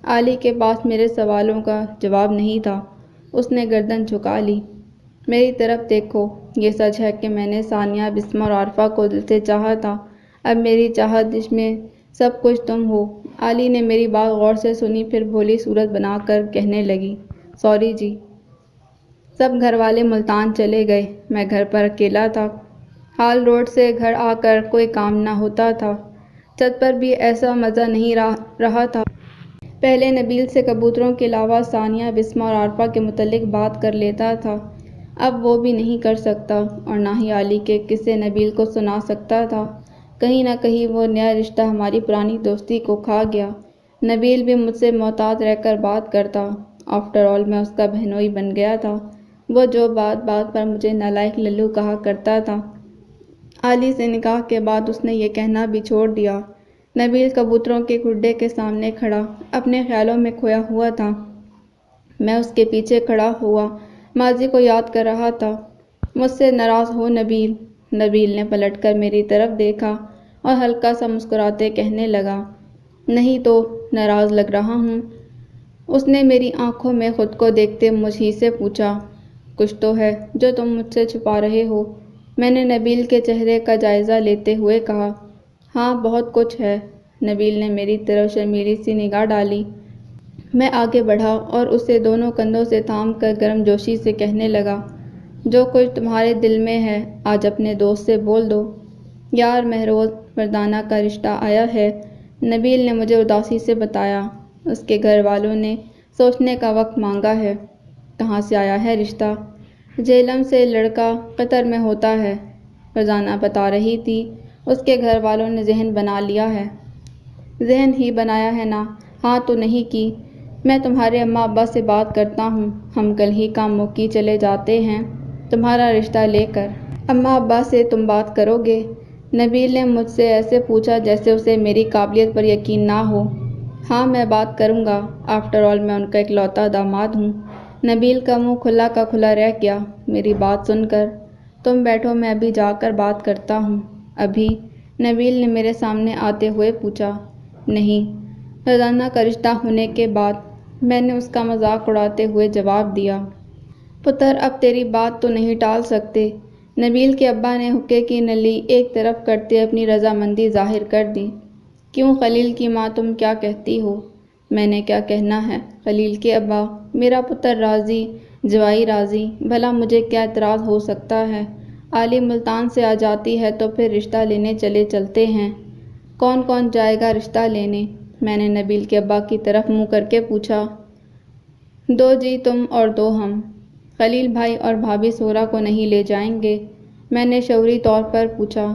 علی کے پاس میرے سوالوں کا جواب نہیں تھا۔ اس نے گردن جھکا لی۔ میری طرف دیکھو، یہ سچ ہے کہ میں نے ثانیہ، بسمہ اور عارفہ کو دل سے چاہا تھا۔ اب میری چاہت میں سب کچھ تم ہو۔ علی نے میری بات غور سے سنی، پھر بھولی صورت بنا کر کہنے لگی، سوری جی۔ سب گھر والے ملتان چلے گئے، میں گھر پر اکیلا تھا۔ ہال روڈ سے گھر آ کر کوئی کام نہ ہوتا تھا۔ چھت پر بھی ایسا مزہ نہیں رہا تھا۔ پہلے نبیل سے کبوتروں کے علاوہ ثانیہ، بسمہ اور عارفہ کے متعلق بات کر لیتا تھا۔ اب وہ بھی نہیں کر سکتا، اور نہ ہی علی کے قصے نبیل کو سنا سکتا تھا۔ کہیں نہ کہیں وہ نیا رشتہ ہماری پرانی دوستی کو کھا گیا۔ نبیل بھی مجھ سے محتاط رہ کر بات کرتا۔ آفٹر آل میں اس کا بہنوئی بن گیا تھا۔ وہ جو بات بات پر مجھے نالائق للو کہا کرتا تھا، علی سے نکاح کے بعد اس نے یہ کہنا بھی چھوڑ دیا۔ نبیل کبوتروں کے کھڈے کے سامنے کھڑا اپنے خیالوں میں کھویا ہوا تھا۔ میں اس کے پیچھے کھڑا ہوا ماضی کو یاد کر رہا تھا۔ مجھ سے ناراض ہو نبیل؟ نبیل نے پلٹ کر میری طرف دیکھا اور ہلکا سا مسکراتے کہنے لگا، نہیں تو ناراض لگ رہا ہوں۔ اس نے میری آنکھوں میں خود کو دیکھتے مجھ ہی سے پوچھا، کچھ تو ہے جو تم مجھ سے چھپا رہے ہو؟ میں نے نبیل کے چہرے کا جائزہ لیتے ہوئے کہا، ہاں بہت کچھ ہے۔ نبیل نے میری طرف شرمیلی سی نگاہ ڈالی۔ میں آگے بڑھا اور اسے دونوں کندھوں سے تھام کر گرم جوشی سے کہنے لگا، جو کچھ تمہارے دل میں ہے آج اپنے دوست سے بول دو۔ یار مہروز مردانہ کا رشتہ آیا ہے، نبیل نے مجھے اداسی سے بتایا۔ اس کے گھر والوں نے سوچنے کا وقت مانگا ہے۔ کہاں سے آیا ہے رشتہ؟ جہلم سے، لڑکا قطر میں ہوتا ہے، فرزانہ بتا رہی تھی۔ اس کے گھر والوں نے ذہن بنا لیا ہے۔ ذہن ہی بنایا ہے نا، ہاں تو نہیں کی۔ میں تمہارے اماں ابا سے بات کرتا ہوں، ہم کل ہی کام موکی چلے جاتے ہیں تمہارا رشتہ لے کر۔ اماں ابا سے تم بات کرو گے؟ نبیل نے مجھ سے ایسے پوچھا جیسے اسے میری قابلیت پر یقین نہ ہو۔ ہاں میں بات کروں گا، آفٹر آل میں ان کا اکلوتا داماد ہوں۔ نبیل کا منہ کھلا کا کھلا رہ گیا میری بات سن کر۔ تم بیٹھو، میں ابھی جا کر بات کرتا ہوں۔ ابھی؟ نبیل نے میرے سامنے آتے ہوئے پوچھا۔ نہیں، فرزانہ کا رشتہ ہونے کے بعد، میں نے اس کا مذاق اڑاتے ہوئے جواب دیا۔ پتر اب تیری بات تو نہیں ٹال سکتے۔ نبیل کے ابا نے حقے کی نلی ایک طرف کرتے اپنی رضامندی ظاہر کر دی۔ کیوں خلیل کی ماں، تم کیا کہتی ہو؟ میں نے کیا کہنا ہے؟ خلیل کے ابا، میرا پتر راضی، جوائی راضی، بھلا مجھے کیا اعتراض ہو سکتا ہے؟ علی ملتان سے آ جاتی ہے تو پھر رشتہ لینے چلتے ہیں۔ کون کون جائے گا رشتہ لینے؟ میں نے نبیل کے ابا کی طرف منہ کر کے پوچھا۔ دو جی، تم اور دو ہم۔ خلیل بھائی اور بھابھی سہرا کو نہیں لے جائیں گے؟ میں نے شعوری طور پر پوچھا۔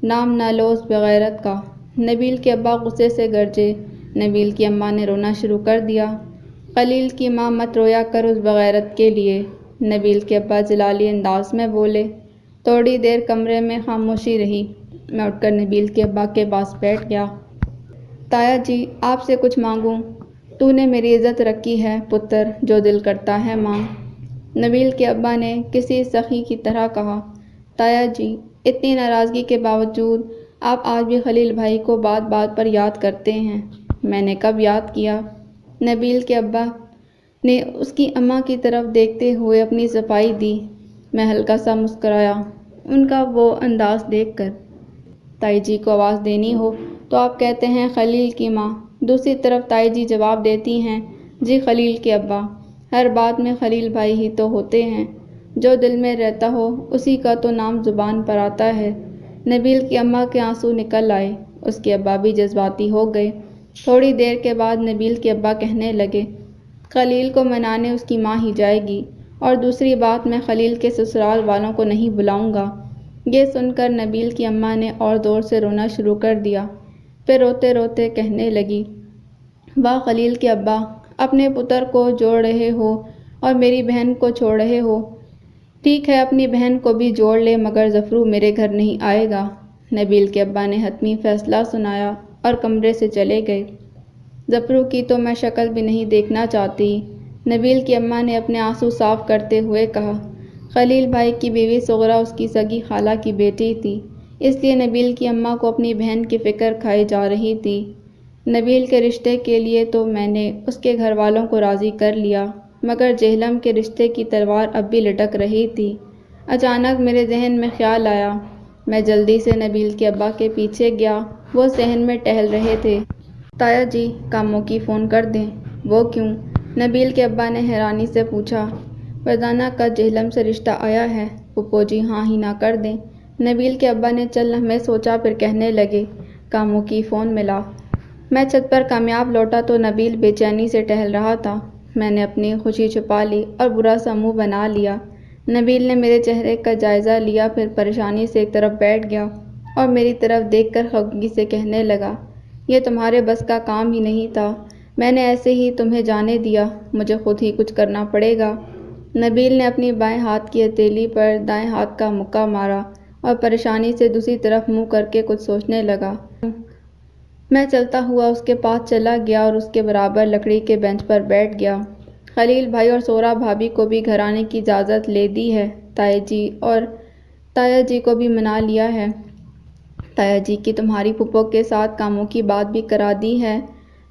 نام نہ لو اس بغیرت کا۔ نبیل کے ابا غصے سے گرجے۔ نبیل کی اماں نے رونا شروع کر دیا۔ خلیل کی ماں، مت رویا کر اس بغیرت کے لیے، نبیل کے ابا جلالی انداز میں بولے۔ تھوڑی دیر کمرے میں خاموشی رہی۔ میں اٹھ کر نبیل کے ابا کے پاس بیٹھ گیا۔ تایا جی، آپ سے کچھ مانگوں؟ تو نے میری عزت رکھی ہے پتر، جو دل کرتا ہے مانگ، نبیل کے ابا نے کسی سخی کی طرح کہا۔ تایا جی، اتنی ناراضگی کے باوجود آپ آج بھی خلیل بھائی کو بات بات پر یاد کرتے ہیں۔ میں نے کب یاد کیا؟ نبیل کے ابا نے اس کی اماں کی طرف دیکھتے ہوئے اپنی صفائی دی۔ میں ہلکا سا مسکرایا ان کا وہ انداز دیکھ کر۔ تائی جی کو آواز دینی ہو تو آپ کہتے ہیں خلیل کی ماں، دوسری طرف تائی جی جواب دیتی ہیں، جی خلیل کے ابا، ہر بات میں خلیل بھائی ہی تو ہوتے ہیں، جو دل میں رہتا ہو اسی کا تو نام زبان پر آتا ہے۔ نبیل کی اماں کے آنسو نکل آئے، اس کے ابا بھی جذباتی ہو گئے۔ تھوڑی دیر کے بعد نبیل کے ابا کہنے لگے، خلیل کو منانے اس کی ماں ہی جائے گی، اور دوسری بات میں خلیل کے سسرال والوں کو نہیں بلاؤں گا۔ یہ سن کر نبیل کی اماں نے اور زور سے رونا شروع کر دیا، پھر روتے روتے کہنے لگی، واہ خلیل کے ابا، اپنے پتر کو جوڑ رہے ہو اور میری بہن کو چھوڑ رہے ہو۔ ٹھیک ہے، اپنی بہن کو بھی جوڑ لے، مگر ظفرو میرے گھر نہیں آئے گا۔ نبیل کے ابا نے حتمی فیصلہ سنایا اور کمرے سے چلے گئے۔ ظفرو کی تو میں شکل بھی نہیں دیکھنا چاہتی، نبیل کی اماں نے اپنے آنسو صاف کرتے ہوئے کہا۔ خلیل بھائی کی بیوی صغرا اس کی سگی خالہ کی بیٹی تھی، اس لیے نبیل کی اماں کو اپنی بہن کی فکر کھائی جا رہی تھی۔ نبیل کے رشتے کے لیے تو میں نے اس کے گھر والوں کو راضی کر لیا، مگر جہلم کے رشتے کی تلوار اب بھی لٹک رہی تھی۔ اچانک میرے ذہن میں خیال آیا۔ میں جلدی سے نبیل کے ابا کے پیچھے گیا، وہ صحن میں ٹہل رہے تھے۔ تایا جی، کاموں کی فون کر دیں۔ وہ کیوں؟ نبیل کے ابا نے حیرانی سے پوچھا۔ فرزانہ کا جہلم سے رشتہ آیا ہے، پھپھو جی ہاں ہی نہ کر دیں۔ نبیل کے ابا نے چند لمحے سوچا، پھر کہنے لگے، کاموں کی فون ملا۔ میں چھت پر کامیاب لوٹا تو نبیل بے چینی سے ٹہل رہا تھا۔ میں نے اپنی خوشی چھپا لی اور برا سا منہ بنا لیا۔ نبیل نے میرے چہرے کا جائزہ لیا، پھر پریشانی سے ایک طرف بیٹھ گیا اور میری طرف دیکھ کر خفگی سے کہنے لگا، یہ تمہارے بس کا کام ہی نہیں تھا، میں نے ایسے ہی تمہیں جانے دیا، مجھے خود ہی کچھ کرنا پڑے گا۔ نبیل نے اپنی بائیں ہاتھ کی ہتھیلی پر دائیں ہاتھ کا مکہ مارا اور پریشانی سے دوسری طرف منہ کر کے کچھ سوچنے لگا۔ میں چلتا ہوا اس کے پاس چلا گیا اور اس کے برابر لکڑی کے بینچ پر بیٹھ گیا۔ خلیل بھائی اور سورا بھابھی کو بھی گھر آنے کی اجازت لے دی ہے، تائی جی اور تایا جی کو بھی منا لیا ہے۔ تایا جی کی تمہاری پھپھو کے ساتھ کاموں کی بات بھی کرا دی ہے۔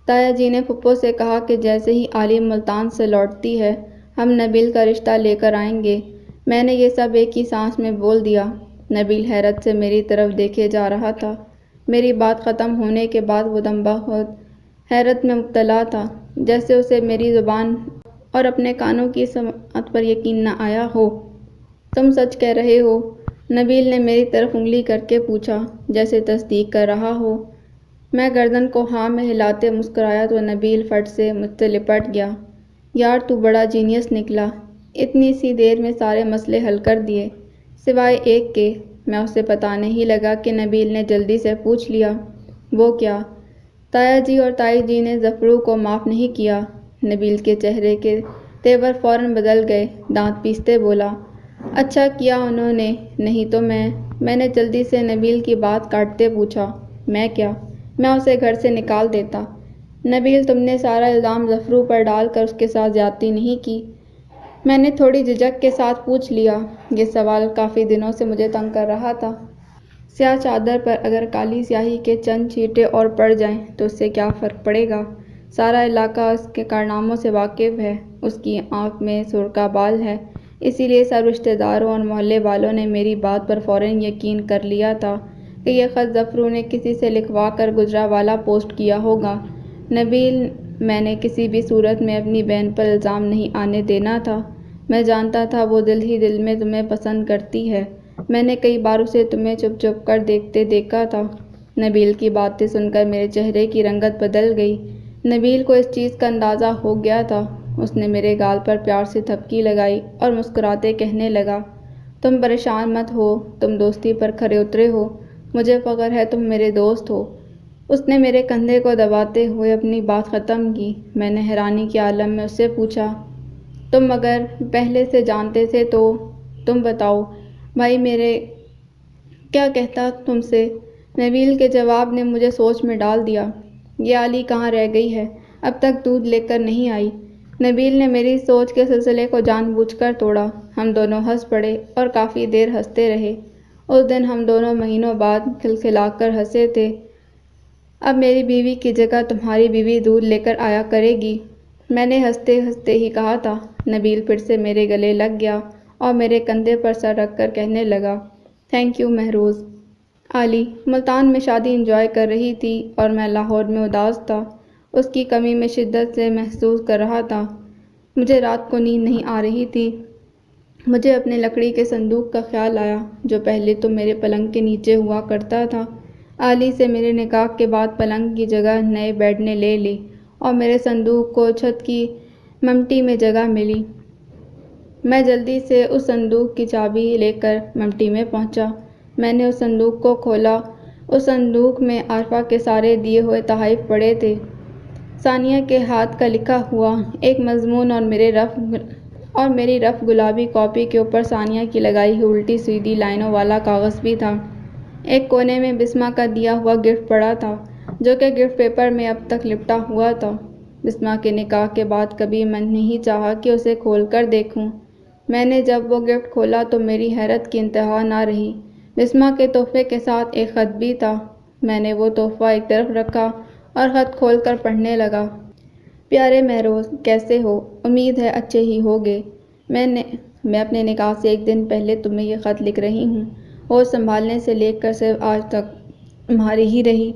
تایا جی نے پھپھو سے کہا کہ جیسے ہی عالی ملتان سے لوٹتی ہے، ہم نبیل کا رشتہ لے کر آئیں گے۔ میں نے یہ سب ایک ہی سانس میں بول دیا۔ نبیل حیرت سے میری طرف دیکھے جا رہا تھا۔ میری بات ختم ہونے کے بعد وہ دم بخود حیرت میں مبتلا تھا، جیسے اسے میری زبان اور اپنے کانوں کی سماعت پر یقین نہ آیا ہو۔ تم سچ کہہ رہے ہو؟ نبیل نے میری طرف انگلی کر کے پوچھا، جیسے تصدیق کر رہا ہو۔ میں گردن کو ہاں میں ہلاتے مسکرایا تو نبیل فٹ سے مجھ سے لپٹ گیا۔ یار تو بڑا جینیس نکلا، اتنی سی دیر میں سارے مسئلے حل کر دیے، سوائے ایک کے۔ میں اسے بتانے ہی لگا کہ نبیل نے جلدی سے پوچھ لیا، وہ کیا؟ تایا جی اور تائی جی نے ظفرو کو معاف نہیں کیا۔ نبیل کے چہرے کے تیور فوراً بدل گئے، دانت پیستے بولا، اچھا کیا انہوں نے، نہیں تو میں نے جلدی سے نبیل کی بات کاٹتے پوچھا، میں کیا؟ میں اسے گھر سے نکال دیتا۔ نبیل، تم نے سارا الزام ظفرو پر ڈال کر اس کے ساتھ زیادتی نہیں کی؟ میں نے تھوڑی جھجک کے ساتھ پوچھ لیا۔ یہ سوال کافی دنوں سے مجھے تنگ کر رہا تھا۔ سیاہ چادر پر اگر کالی سیاہی کے چند چھینٹے اور پڑ جائیں تو اس سے کیا فرق پڑے گا؟ سارا علاقہ اس کے کارناموں سے واقف ہے، اس کی آنکھ میں سرخا بال ہے، اسی لیے سب رشتہ داروں اور محلے والوں نے میری بات پر فوراً یقین کر لیا تھا کہ یہ خط ظفرو نے کسی سے لکھوا کر گجرانوالہ پوسٹ کیا ہوگا۔ نبیل، میں نے کسی بھی صورت میں اپنی بہن پر الزام نہیں آنے دینا تھا۔ میں جانتا تھا وہ دل ہی دل میں تمہیں پسند کرتی ہے، میں نے کئی بار اسے تمہیں چھپ چھپ کر دیکھتے دیکھا تھا۔ نبیل کی باتیں سن کر میرے چہرے کی رنگت بدل گئی۔ نبیل کو اس چیز کا اندازہ ہو گیا تھا۔ اس نے میرے گال پر پیار سے تھپکی لگائی اور مسکراتے کہنے لگا، تم پریشان مت ہو، تم دوستی پر کھرے اترے ہو، مجھے فخر ہے تم میرے دوست ہو۔ اس نے میرے کندھے کو دباتے ہوئے اپنی بات ختم کی۔ میں نے حیرانی کے عالم میں اس سے پوچھا، تم اگر پہلے سے جانتے تھے تو تم بتاؤ، بھائی میرے کیا کہتا تم سے؟ نبیل کے جواب نے مجھے سوچ میں ڈال دیا۔ یہ عالی کہاں رہ گئی ہے؟ اب تک دودھ لے کر نہیں آئی۔ نبیل نے میری سوچ کے سلسلے کو جان بوجھ کر توڑا۔ ہم دونوں ہنس پڑے اور کافی دیر ہنستے رہے۔ اس دن ہم دونوں مہینوں بعد کھلکھلا کر ہنسے تھے۔ اب میری بیوی کی جگہ تمہاری بیوی دودھ لے کر آیا کرے گی، میں نے ہنستے ہنستے ہی کہا تھا۔ نبیل پھر سے میرے گلے لگ گیا اور میرے کندھے پر سر رکھ کر کہنے لگا، تھینک یو مہروز۔ عالی ملتان میں شادی انجوائے کر رہی تھی اور میں لاہور میں اداس تھا، اس کی کمی میں شدت سے محسوس کر رہا تھا۔ مجھے رات کو نیند نہیں آ رہی تھی۔ مجھے اپنے لکڑی کے صندوق کا خیال آیا جو پہلے تو میرے پلنگ کے نیچے ہوا کرتا تھا۔ عالی سے میرے نکاح کے بعد پلنگ کی جگہ نئے بیڈ نے لے لی اور میرے صندوق کو چھت کی ممٹی میں جگہ ملی۔ میں جلدی سے اس صندوق کی چابی لے کر ممٹی میں پہنچا۔ میں نے اس صندوق کو کھولا۔ اس صندوق میں عارفہ کے سارے دیے ہوئے تحائف پڑے تھے، ثانیہ کے ہاتھ کا لکھا ہوا ایک مضمون اور میری رف گلابی کاپی کے اوپر ثانیہ کی لگائی ہوئی الٹی سیدھی لائنوں والا کاغذ بھی تھا۔ ایک کونے میں بسمہ کا دیا ہوا گفٹ پڑا تھا جو کہ گفٹ پیپر میں اب تک لپٹا ہوا تھا۔ بسمہ کے نکاح کے بعد کبھی من نہیں چاہا کہ اسے کھول کر دیکھوں۔ میں نے جب وہ گفٹ کھولا تو میری حیرت کی انتہا نہ رہی۔ بسمہ کے تحفے کے ساتھ ایک خط بھی تھا۔ میں نے وہ تحفہ ایک طرف رکھا اور خط کھول کر پڑھنے لگا۔ پیارے مہروز، کیسے ہو؟ امید ہے اچھے ہی ہوگے۔ میں اپنے نکاح سے ایک دن پہلے تمہیں یہ خط لکھ رہی ہوں۔ ہوش سنبھالنے سے لے کر صرف آج تک تمہاری ہی رہی،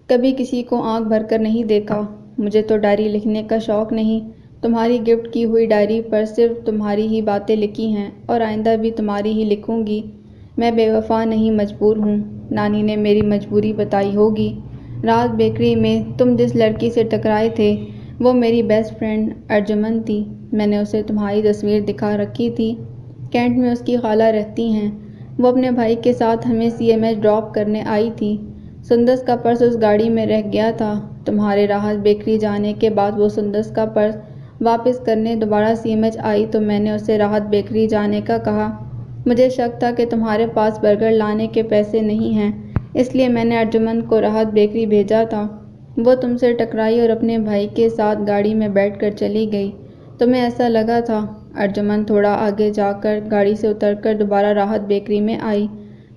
کبھی کسی کو آنکھ بھر کر نہیں دیکھا۔ مجھے تو ڈائری لکھنے کا شوق نہیں۔ تمہاری گفٹ کی ہوئی ڈائری پر صرف تمہاری ہی باتیں لکھی ہیں اور آئندہ بھی تمہاری ہی لکھوں گی۔ میں بے وفا نہیں، مجبور ہوں۔ نانی نے میری مجبوری بتائی ہوگی۔ رات بیکری میں تم جس لڑکی سے ٹکرائے تھے وہ میری بیسٹ فرینڈ ارجمن تھی۔ میں نے اسے تمہاری تصویر دکھا رکھی تھی۔ کینٹ میں اس کی خالہ رہتی ہیں۔ وہ اپنے بھائی کے ساتھ ہمیں سی ایم ایچ ڈراپ کرنے آئی تھی۔ سندس کا پرس اس گاڑی میں رہ گیا تھا۔ تمہارے راحت بیکری جانے کے بعد وہ سندس کا پرس واپس کرنے دوبارہ سی ایم ایچ آئی تو میں نے اسے راحت بیکری جانے کا کہا۔ مجھے شک تھا کہ تمہارے پاس برگر لانے کے پیسے نہیں ہیں، اس لیے میں نے ارجمن کو راحت بیکری بھیجا تھا۔ وہ تم سے ٹکرائی اور اپنے بھائی کے ساتھ گاڑی میں بیٹھ کر چلی گئی۔ تمہیں ایسا لگا تھا۔ ارجمن تھوڑا آگے جا کر گاڑی سے اتر کر دوبارہ راحت بیکری میں آئی۔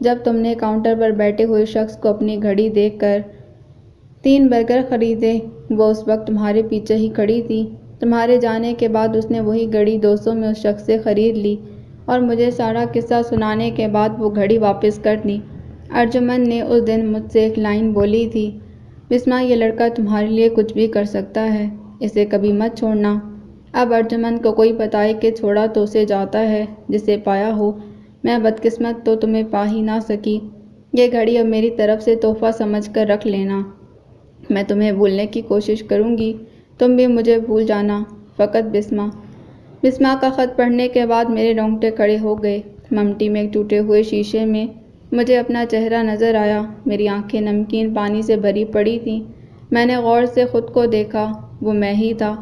جب تم نے کاؤنٹر پر بیٹھے ہوئے شخص کو اپنی گھڑی دیکھ کر 3 برگر خریدے، وہ اس وقت تمہارے پیچھے ہی کھڑی تھی۔ تمہارے جانے کے بعد اس نے وہی گھڑی 200 میں اس شخص سے خرید لی اور مجھے سارا قصہ سنانے کے بعد وہ گھڑی واپس کر دی۔ ارجمن نے اس دن مجھ سے ایک لائن بولی تھی، بسمہ یہ لڑکا تمہارے لیے کچھ بھی کر سکتا ہے، اسے کبھی مت چھوڑنا۔ اب ارجمن کو کوئی بتائے کہ چھوڑا تو اسے جاتا ہے جسے پایا ہو۔ میں بدقسمت تو تمہیں پا ہی نہ سکی۔ یہ گھڑی اب میری طرف سے تحفہ سمجھ کر رکھ لینا۔ میں تمہیں بھولنے کی کوشش کروں گی، تم بھی مجھے بھول جانا، فقط بسمہ۔ بسمہ کا خط پڑھنے کے بعد میرے رونگٹے کھڑے ہو گئے۔ ممٹی میں ایک ٹوٹے ہوئے شیشے میں مجھے اپنا چہرہ نظر آیا۔ میری آنکھیں نمکین پانی سے بھری پڑی تھیں۔ میں نے غور سے خود کو دیکھا، وہ میں ہی تھا۔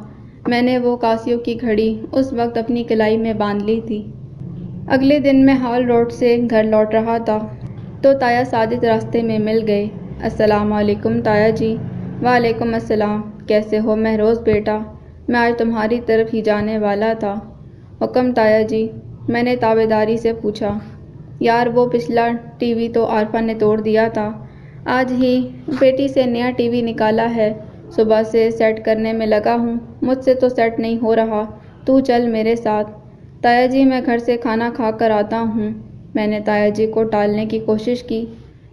میں نے وہ کاسیو کی گھڑی اس وقت اپنی کلائی میں باندھ لی تھی۔ اگلے دن میں ہال روڈ سے گھر لوٹ رہا تھا تو تایا ساجد راستے میں مل گئے۔ السلام علیکم تایا جی۔ وعلیکم السلام۔ کیسے ہو مہروز بیٹا؟ میں آج تمہاری طرف ہی جانے والا تھا۔ حکم تایا جی؟ میں نے تابعداری سے پوچھا۔ یار وہ پچھلا ٹی وی تو عارفہ نے توڑ دیا تھا۔ آج ہی پیٹی سے نیا ٹی وی نکالا ہے، صبح سے سیٹ کرنے میں لگا ہوں، مجھ سے تو سیٹ نہیں ہو رہا، تو چل میرے ساتھ۔ تایا جی میں گھر سے کھانا کھا کر آتا ہوں۔ میں نے تایا جی کو ٹالنے کی کوشش کی۔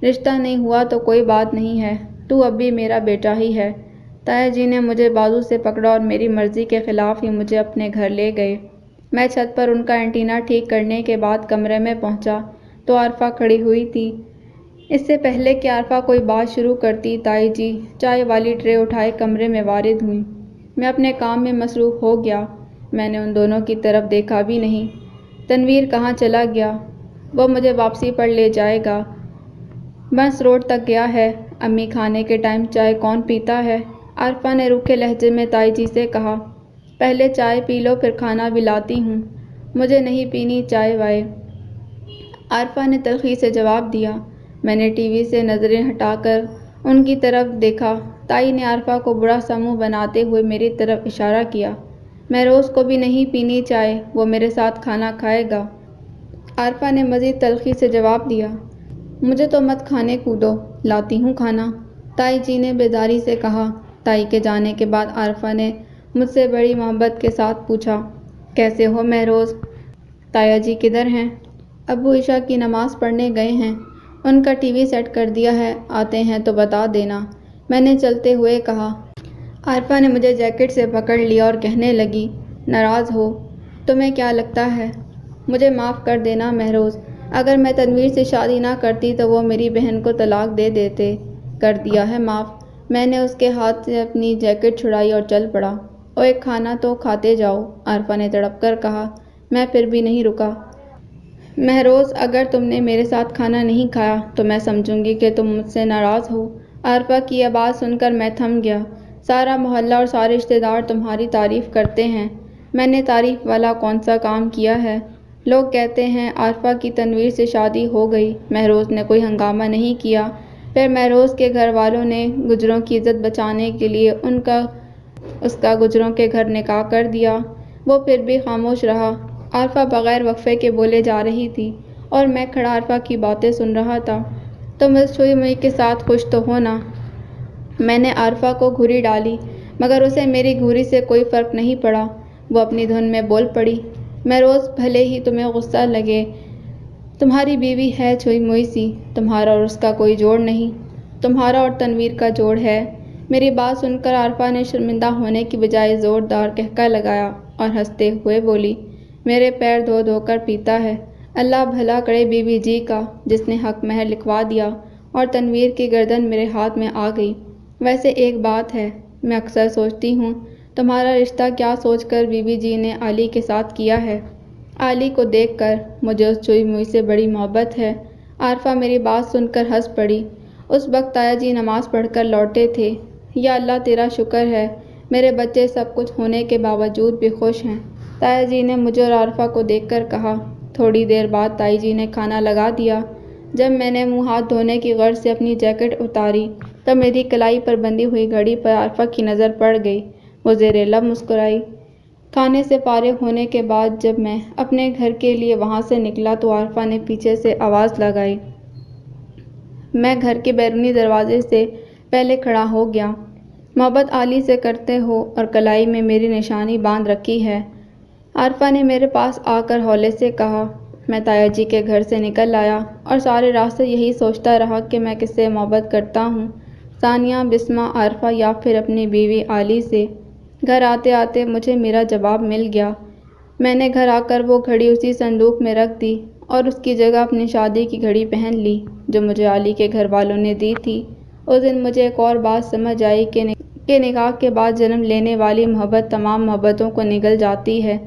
رشتہ نہیں ہوا تو کوئی بات نہیں ہے، تو اب بھی میرا بیٹا ہی ہے۔ تایا جی نے مجھے بازو سے پکڑا اور میری مرضی کے خلاف ہی مجھے اپنے گھر لے گئے۔ میں چھت پر ان کا اینٹینا ٹھیک کرنے کے بعد کمرے میں پہنچا تو عارفہ کھڑی ہوئی تھی۔ اس سے پہلے کہ عارفہ کوئی بات شروع کرتی، تائی جی چائے والی ٹرے اٹھائے کمرے میں وارد ہوئیں۔ میں اپنے کام میں مصروف ہو گیا۔ میں نے ان دونوں کی طرف دیکھا بھی نہیں۔ تنویر کہاں چلا گیا؟ وہ مجھے واپسی پر لے جائے گا۔ بنس روڈ تک گیا ہے۔ امی کھانے کے ٹائم چائے کون پیتا ہے؟ عارفہ نے روکھے لہجے میں تائی جی سے کہا۔ پہلے چائے پی لو پھر کھانا بھی لاتی ہوں۔ مجھے نہیں پینی چائے وائے، عارفہ نے تلخی سے جواب دیا۔ میں نے ٹی وی سے نظریں ہٹا کر ان کی طرف دیکھا۔ تائی نے عارفہ کو برا سا منہ بناتے ہوئے میری طرف اشارہ کیا۔ مہروز کو بھی نہیں پینی چائے، وہ میرے ساتھ کھانا کھائے گا۔ عارفہ نے مزید تلخی سے جواب دیا۔ مجھے تو مت کھانے کودو، لاتی ہوں کھانا، تائی جی نے بیزاری سے کہا۔ تائی کے جانے کے بعد عارفہ نے مجھ سے بڑی محبت کے ساتھ پوچھا، کیسے ہو مہروز؟ تایا جی کدھر ہیں؟ ابو عشاء کی نماز پڑھنے گئے ہیں، ان کا ٹی وی سیٹ کر دیا ہے، آتے ہیں تو بتا دینا، میں نے چلتے ہوئے کہا۔ عارفہ نے مجھے جیکٹ سے پکڑ لیا اور کہنے لگی، ناراض ہو؟ تمہیں کیا لگتا ہے؟ مجھے معاف کر دینا مہروز، اگر میں تنویر سے شادی نہ کرتی تو وہ میری بہن کو طلاق دے دیتے۔ کر دیا ہے معاف۔ میں نے اس کے ہاتھ سے اپنی جیکٹ چھڑائی اور چل پڑا۔ اوئے کھانا تو کھاتے جاؤ، عارفہ نے تڑپ کر کہا۔ میں پھر بھی نہیں رکا۔ مہروز اگر تم نے میرے ساتھ کھانا نہیں کھایا تو میں سمجھوں گی کہ تم مجھ سے ناراض ہو۔ عارفہ کی یہ بات سن کر میں تھم گیا۔ سارا محلہ اور سارے رشتہ دار تمہاری تعریف کرتے ہیں، میں نے تعریف والا کون سا کام کیا ہے؟ لوگ کہتے ہیں عارفہ کی تنویر سے شادی ہو گئی، مہروز نے کوئی ہنگامہ نہیں کیا، پھر مہروز کے گھر والوں نے گجروں کی عزت بچانے کے لیے اس کا گجروں کے گھر نکاح کر دیا، وہ پھر بھی خاموش رہا۔ عارفہ بغیر وقفے کے بولے جا رہی تھی اور میں کھڑا عارفہ کی باتیں سن رہا تھا۔ تم اس چھوئی موئی کے ساتھ خوش تو ہو نا؟ میں نے عارفہ کو گھوری ڈالی مگر اسے میری گھوری سے کوئی فرق نہیں پڑا۔ وہ اپنی دھن میں بول پڑی، میں روز بھلے ہی تمہیں غصہ لگے، تمہاری بیوی ہے چھوئی موئی سی، تمہارا اور اس کا کوئی جوڑ نہیں، تمہارا اور تنویر کا جوڑ ہے۔ میری بات سن کر عارفہ نے شرمندہ ہونے کی بجائے زوردار قہقہ لگایا اور ہنستے ہوئے بولی، میرے پیر دھو دھو کر پیتا ہے، اللہ بھلا کرے بیوی جی کا جس نے حق مہر لکھوا دیا اور تنویر کی گردن میرے ہاتھ میں آ گئی۔ ویسے ایک بات ہے، میں اکثر سوچتی ہوں تمہارا رشتہ کیا سوچ کر بیوی جی نے علی کے ساتھ کیا ہے۔ علی کو دیکھ کر مجھے اس چھوئی موئی سے بڑی محبت ہے۔ عارفہ میری بات سن کر ہنس پڑی۔ اس وقت تایا جی نماز پڑھ کر لوٹے تھے۔ یا اللہ تیرا شکر ہے، میرے بچے سب کچھ ہونے کے باوجود بھی خوش ہیں، تایا جی نے مجھے اور عارفہ کو دیکھ کر کہا۔ تھوڑی دیر بعد تائی جی نے کھانا لگا دیا۔ جب میں نے منہ ہاتھ دھونے کی غرض سے اپنی جیکٹ اتاری تو میری کلائی پر بندھی ہوئی گھڑی پر عارفہ کی نظر پڑ گئی۔ وہ زیر لب مسکرائی۔ کھانے سے فارغ ہونے کے بعد جب میں اپنے گھر کے لیے وہاں سے نکلا تو عارفہ نے پیچھے سے آواز لگائی۔ میں گھر کے بیرونی دروازے سے پہلے کھڑا ہو گیا۔ محبت علی سے کرتے ہو اور کلائی میں میری نشانی باندھ رکھی ہے؟ عارفہ نے میرے پاس آ کر ہولے سے کہا۔ میں تایا جی کے گھر سے نکل آیا اور سارے راستے یہی سوچتا رہا کہ میں کس سے محبت کرتا ہوں، ثانیہ، بسمہ، عارفہ یا پھر اپنی بیوی علی سے۔ گھر آتے آتے مجھے میرا جواب مل گیا۔ میں نے گھر آ کر وہ گھڑی اسی صندوق میں رکھ دی اور اس کی جگہ اپنی شادی کی گھڑی پہن لی جو مجھے علی کے گھر والوں نے دی تھی۔ اس دن مجھے ایک اور بات سمجھ آئی کہ نکاح کے بعد جنم لینے والی محبت تمام محبتوں کو نگل جاتی ہے۔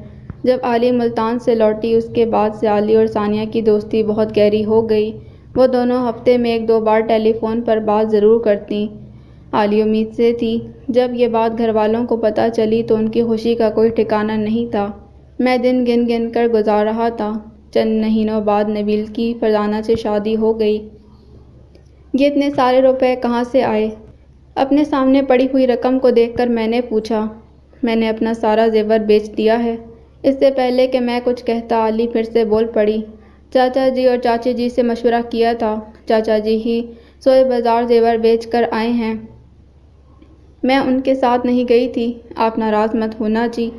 جب علی ملتان سے لوٹی اس کے بعد سے علی اور ثانیہ کی دوستی بہت گہری ہو گئی۔ وہ دونوں ہفتے میں 1-2 بار ٹیلی فون پر بات ضرور کرتیں۔ علی امید سے تھی۔ جب یہ بات گھر والوں کو پتہ چلی تو ان کی خوشی کا کوئی ٹھکانہ نہیں تھا۔ میں دن گن گن کر گزار رہا تھا۔ چند مہینوں بعد نبیل کی فرزانہ سے شادی ہو گئی۔ یہ اتنے سارے روپے کہاں سے آئے؟ اپنے سامنے پڑی ہوئی رقم کو دیکھ کر میں نے پوچھا۔ میں نے اپنا سارا زیور بیچ دیا ہے۔ اس سے پہلے کہ میں کچھ کہتا علی پھر سے بول پڑی۔ چاچا جی اور چاچی جی سے مشورہ کیا تھا، چاچا جی ہی سوئے بازار زیور بیچ کر آئے ہیں، میں ان کے ساتھ نہیں گئی تھی۔ آپ ناراض مت ہونا جی،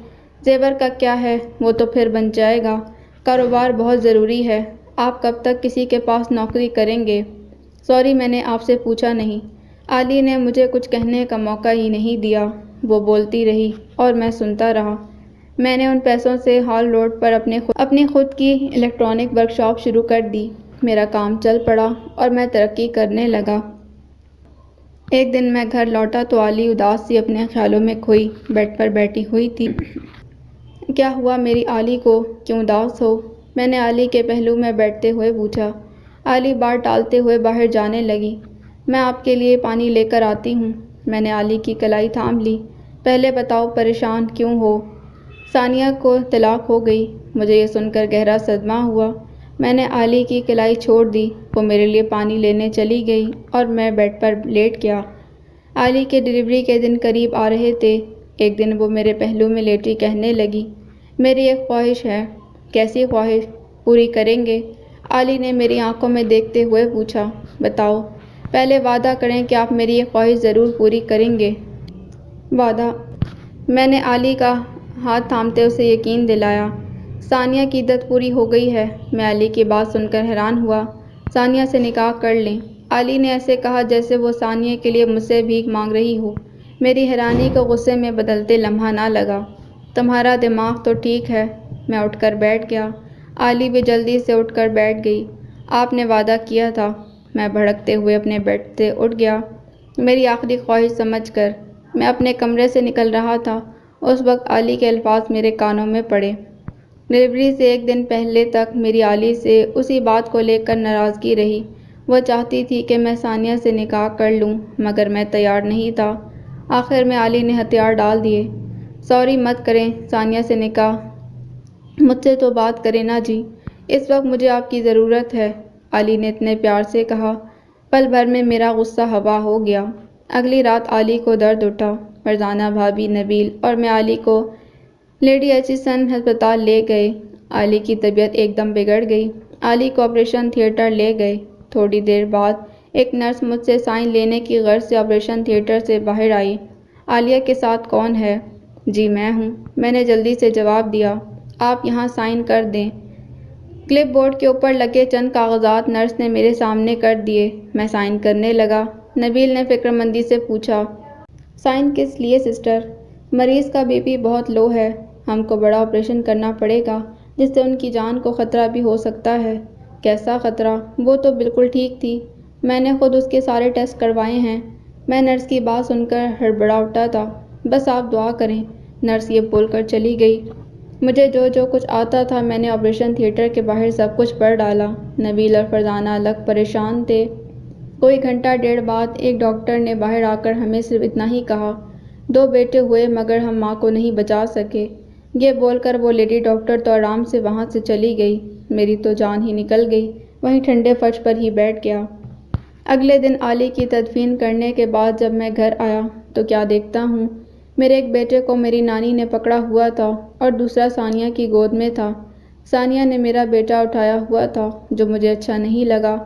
زیور کا کیا ہے، وہ تو پھر بن جائے گا، کاروبار بہت ضروری ہے۔ آپ کب تک کسی کے پاس نوکری کریں گے؟ سوری، میں نے آپ سے پوچھا نہیں۔ علی نے مجھے کچھ کہنے کا موقع ہی نہیں دیا۔ وہ بولتی رہی اور میں سنتا رہا۔ میں نے ان پیسوں سے ہال روڈ پر اپنی خود کی الیکٹرانک ورکشاپ شروع کر دی۔ میرا کام چل پڑا اور میں ترقی کرنے لگا۔ ایک دن میں گھر لوٹا تو علی اداس سی اپنے خیالوں میں کھوئی بیڈ پر بیٹھی ہوئی تھی۔ کیا ہوا میری علی کو، کیوں اداس ہو؟ میں نے علی کے پہلو میں بیٹھتے ہوئے پوچھا۔ علی بات ٹالتے ہوئے باہر جانے لگی۔ میں آپ کے لیے پانی لے کر آتی ہوں۔ میں نے علی کی کلائی تھام لی۔ پہلے بتاؤ پریشان کیوں ہو؟ ثانیہ کو طلاق ہو گئی۔ مجھے یہ سن کر گہرا صدمہ ہوا۔ میں نے علی کی کلائی چھوڑ دی۔ وہ میرے لیے پانی لینے چلی گئی اور میں بیڈ پر لیٹ گیا۔ علی کے ڈلیوری کے دن قریب آ رہے تھے۔ ایک دن وہ میرے پہلو میں لیٹی کہنے لگی، میری ایک خواہش ہے۔ کیسی خواہش؟ پوری کریں گے؟ علی نے میری آنکھوں میں دیکھتے ہوئے پوچھا۔ بتاؤ، پہلے وعدہ کریں کہ آپ میری یہ خواہش ضرور پوری کریں گے۔ وعدہ؟ میں نے علی کا ہاتھ تھامتے اسے یقین دلایا۔ ثانیہ کی عدت پوری ہو گئی ہے۔ میں علی کی بات سن کر حیران ہوا۔ ثانیہ سے نکاح کر لیں؟ علی نے ایسے کہا جیسے وہ ثانیہ کے لیے مجھ سے بھیک مانگ رہی ہو۔ میری حیرانی کو غصے میں بدلتے لمحہ نہ لگا۔ تمہارا دماغ تو ٹھیک ہے۔ میں اٹھ کر بیٹھ گیا۔ علی بھی جلدی سے اٹھ کر بیٹھ گئی۔ آپ نے وعدہ کیا تھا۔ میں بھڑکتے ہوئے اپنے بیڈ سے اٹھ گیا۔ میری آخری خواہش سمجھ کر میں اپنے کمرے سے نکل رہا تھا۔ اس وقت علی کے الفاظ میرے کانوں میں پڑے۔ ڈلیوری سے ایک دن پہلے تک میری علی سے اسی بات کو لے کر ناراضگی رہی۔ وہ چاہتی تھی کہ میں ثانیہ سے نکاح کر لوں مگر میں تیار نہیں تھا۔ آخر میں علی نے ہتھیار ڈال دیے۔ سوری مت کریں ثانیہ سے نکاح، مجھ سے تو بات کریں نا جی، اس وقت مجھے آپ کی ضرورت ہے، علی نے اتنے پیار سے کہا۔ پل بھر میں میرا غصہ ہوا ہو گیا۔ اگلی رات علی کو درد اٹھا۔ فرزانہ بھابھی، نبیل اور میں علی کو لیڈی ایچسن ہسپتال لے گئے۔ علی کی طبیعت ایک دم بگڑ گئی۔ علی کو آپریشن تھیٹر لے گئے۔ تھوڑی دیر بعد ایک نرس مجھ سے سائن لینے کی غرض سے آپریشن تھیٹر سے باہر آئی۔ عالیہ کے ساتھ کون ہے؟ جی میں ہوں، میں نے جلدی سے جواب دیا۔ آپ یہاں سائن کر دیں۔ کلپ بورڈ کے اوپر لگے چند کاغذات نرس نے میرے سامنے کر دیے۔ میں سائن کرنے لگا۔ نبیل نے فکرمندی سے پوچھا، سائن کس لیے سسٹر؟ مریض کا بی پی بہت لو ہے، ہم کو بڑا آپریشن کرنا پڑے گا جس سے ان کی جان کو خطرہ بھی ہو سکتا ہے۔ کیسا خطرہ؟ وہ تو بالکل ٹھیک تھی، میں نے خود اس کے سارے ٹیسٹ کروائے ہیں۔ میں نرس کی بات سن کر ہڑبڑا اٹھا تھا۔ بس آپ دعا کریں۔ نرس یہ بول کر چلی گئی۔ مجھے جو کچھ آتا تھا میں نے آپریشن تھیٹر کے باہر سب کچھ پڑھ ڈالا۔ نبیل اور فرزانہ الگ پریشان تھے۔ کوئی گھنٹہ ڈیڑھ بعد ایک ڈاکٹر نے باہر آ کر ہمیں صرف اتنا ہی کہا، 2 بیٹے ہوئے مگر ہم ماں کو نہیں بچا سکے۔ یہ بول کر وہ لیڈی ڈاکٹر تو آرام سے وہاں سے چلی گئی۔ میری تو جان ہی نکل گئی، وہیں ٹھنڈے فرش پر ہی بیٹھ گیا۔ اگلے دن علی کی تدفین کرنے کے بعد جب میں گھر آیا تو کیا دیکھتا ہوں، میرے ایک بیٹے کو میری نانی نے پکڑا ہوا تھا اور دوسرا ثانیہ کی گود میں تھا۔ ثانیہ نے میرا بیٹا اٹھایا ہوا تھا جو مجھے اچھا نہیں لگا۔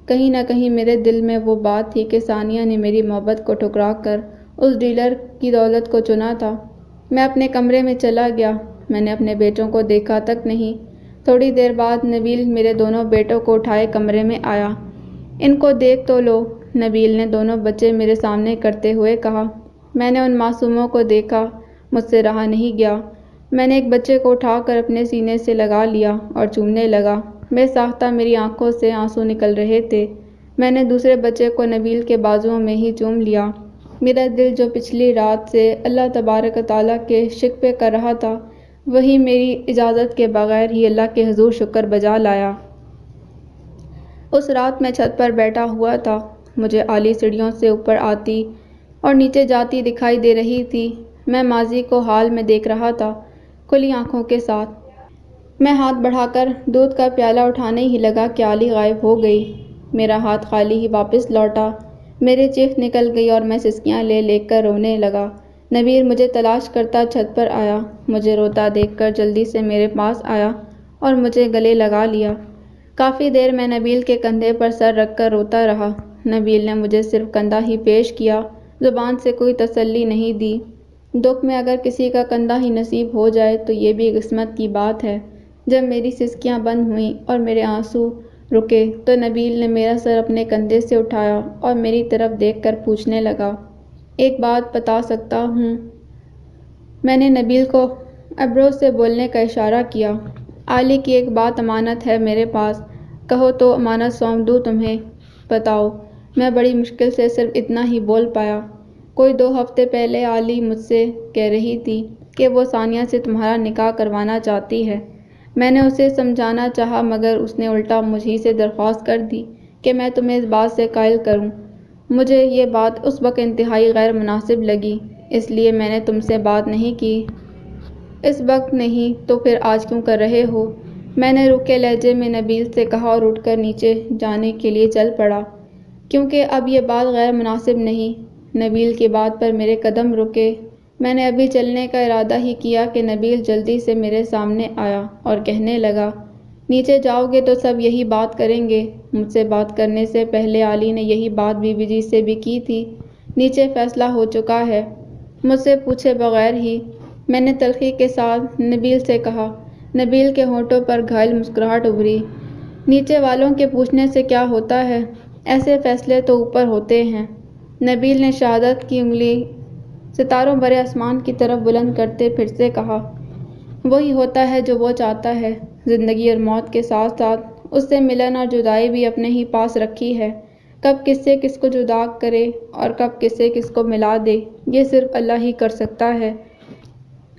کہیں نہ کہیں میرے دل میں وہ بات تھی کہ ثانیہ نے میری محبت کو ٹھکرا کر اس ڈیلر کی دولت کو چنا تھا۔ میں اپنے کمرے میں چلا گیا۔ میں نے اپنے بیٹوں کو دیکھا تک نہیں۔ تھوڑی دیر بعد نبیل میرے دونوں بیٹوں کو اٹھائے کمرے میں آیا۔ ان کو دیکھ تو لو، نبیل نے دونوں بچے میرے سامنے کرتے ہوئے کہا۔ میں نے ان معصوموں کو دیکھا، مجھ سے رہا نہیں گیا۔ میں نے ایک بچے کو اٹھا کر اپنے سینے سے لگا لیا اور چومنے لگا۔ بے ساختہ میری آنکھوں سے آنسو نکل رہے تھے۔ میں نے دوسرے بچے کو نبیل کے بازوؤں میں ہی چوم لیا۔ میرا دل جو پچھلی رات سے اللہ تبارک و تعالیٰ کے شکوے کر رہا تھا وہی میری اجازت کے بغیر ہی اللہ کے حضور شکر بجا لایا۔ اس رات میں چھت پر بیٹھا ہوا تھا۔ مجھے عالی سیڑھیوں سے اوپر آتی اور نیچے جاتی دکھائی دے رہی تھی۔ میں ماضی کو حال میں دیکھ رہا تھا، کھلی آنکھوں کے ساتھ۔ میں ہاتھ بڑھا کر دودھ کا پیالہ اٹھانے ہی لگا کہ عالی غائب ہو گئی۔ میرا ہاتھ خالی ہی واپس لوٹا۔ میری چیخ نکل گئی اور میں سسکیاں لے لے کر رونے لگا۔ نبیل مجھے تلاش کرتا چھت پر آیا۔ مجھے روتا دیکھ کر جلدی سے میرے پاس آیا اور مجھے گلے لگا لیا۔ کافی دیر میں نبیل کے کندھے پر سر رکھ کر روتا رہا۔ نبیل نے مجھے صرف کندھا ہی پیش کیا، زبان سے کوئی تسلی نہیں دی۔ دکھ میں اگر کسی کا کندھا ہی نصیب ہو جائے تو یہ بھی قسمت کی بات ہے۔ جب میری سسکیاں بند ہوئیں اور میرے آنسو رکے تو نبیل نے میرا سر اپنے کندھے سے اٹھایا اور میری طرف دیکھ کر پوچھنے لگا، ایک بات بتا سکتا ہوں؟ میں نے نبیل کو ابرو سے بولنے کا اشارہ کیا۔ علی کی ایک بات امانت ہے میرے پاس، کہو تو امانت سونپ دوں تمہیں۔ بتاؤ۔ میں بڑی مشکل سے صرف اتنا ہی بول پایا۔ کوئی 2 ہفتے پہلے علی مجھ سے کہہ رہی تھی کہ وہ ثانیہ سے تمہارا نکاح کروانا چاہتی ہے۔ میں نے اسے سمجھانا چاہا مگر اس نے الٹا مجھی سے درخواست کر دی کہ میں تمہیں اس بات سے قائل کروں۔ مجھے یہ بات اس وقت انتہائی غیر مناسب لگی، اس لیے میں نے تم سے بات نہیں کی۔ اس وقت نہیں تو پھر آج کیوں کر رہے ہو؟ میں نے رکے لہجے میں نبیل سے کہا اور اٹھ کر نیچے جانے کے لیے چل پڑا، کیونکہ اب یہ بات غیر مناسب نہیں۔ نبیل کی بات پر میرے قدم رکے۔ میں نے ابھی چلنے کا ارادہ ہی کیا کہ نبیل جلدی سے میرے سامنے آیا اور کہنے لگا، نیچے جاؤ گے تو سب یہی بات کریں گے۔ مجھ سے بات کرنے سے پہلے علی نے یہی بات بی بی جی سے بھی کی تھی۔ نیچے فیصلہ ہو چکا ہے، مجھ سے پوچھے بغیر ہی، میں نے تلخی کے ساتھ نبیل سے کہا۔ نبیل کے ہونٹوں پر گھائل مسکراہٹ ابھری۔ نیچے والوں کے پوچھنے سے کیا ہوتا ہے، ایسے فیصلے تو اوپر ہوتے ہیں۔ نبیل نے شہادت کی انگلی ستاروں بھرے آسمان کی طرف بلند کرتے پھر سے کہا، وہی ہوتا ہے جو وہ چاہتا ہے۔ زندگی اور موت کے ساتھ ساتھ اس سے ملن اور جدائی بھی اپنے ہی پاس رکھی ہے۔ کب کس سے کس کو جدا کرے اور کب کس سے کس کو ملا دے یہ صرف اللہ ہی کر سکتا ہے۔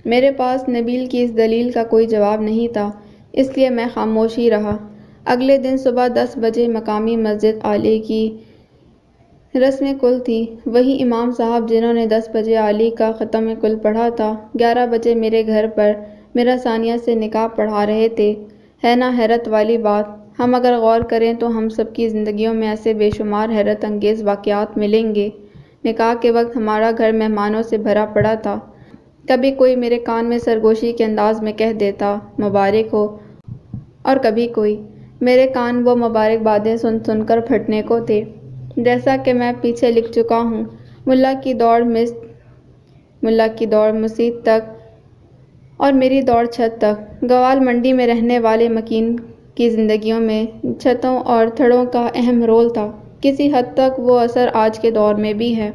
میرے پاس نبیل کی اس دلیل کا کوئی جواب نہیں تھا، اس لیے میں خاموش ہی رہا۔ اگلے دن صبح 10 بجے مقامی مسجد علی کی رسم کل تھی۔ وہی امام صاحب جنہوں نے 10 بجے علی کا ختم کل پڑھا تھا 11 بجے میرے گھر پر میرا ثانیہ سے نکاح پڑھا رہے تھے۔ ہے نا حیرت والی بات، ہم اگر غور کریں تو ہم سب کی زندگیوں میں ایسے بے شمار حیرت انگیز واقعات ملیں گے۔ نکاح کے وقت ہمارا گھر مہمانوں سے بھرا پڑا تھا۔ کبھی کوئی میرے کان میں سرگوشی کے انداز میں کہہ دیتا، مبارک ہو، اور کبھی کوئی۔ میرے کان وہ مبارک بادیں سن سن کر پھٹنے کو تھے۔ جیسا کہ میں پیچھے لکھ چکا ہوں، ملا کی دوڑ مسجد تک اور میری دوڑ چھت تک۔ گوال منڈی میں رہنے والے مکین کی زندگیوں میں چھتوں اور تھڑوں کا اہم رول تھا۔ کسی حد تک وہ اثر آج کے دور میں بھی ہے۔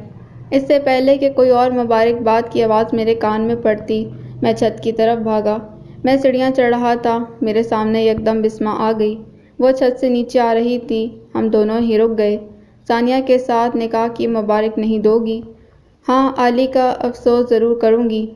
اس سے پہلے کہ کوئی اور مبارک باد کی آواز میرے کان میں پڑتی، میں چھت کی طرف بھاگا۔ میں سیڑھیاں چڑھ رہا تھا، میرے سامنے یکدم بسمہ آ گئی۔ وہ چھت سے نیچے آ رہی تھی۔ ہم دونوں ہی رک گئے۔ ثانیہ کے ساتھ نکاح کی مبارک نہیں دو گی؟ ہاں، علی کا افسوس ضرور کروں گی۔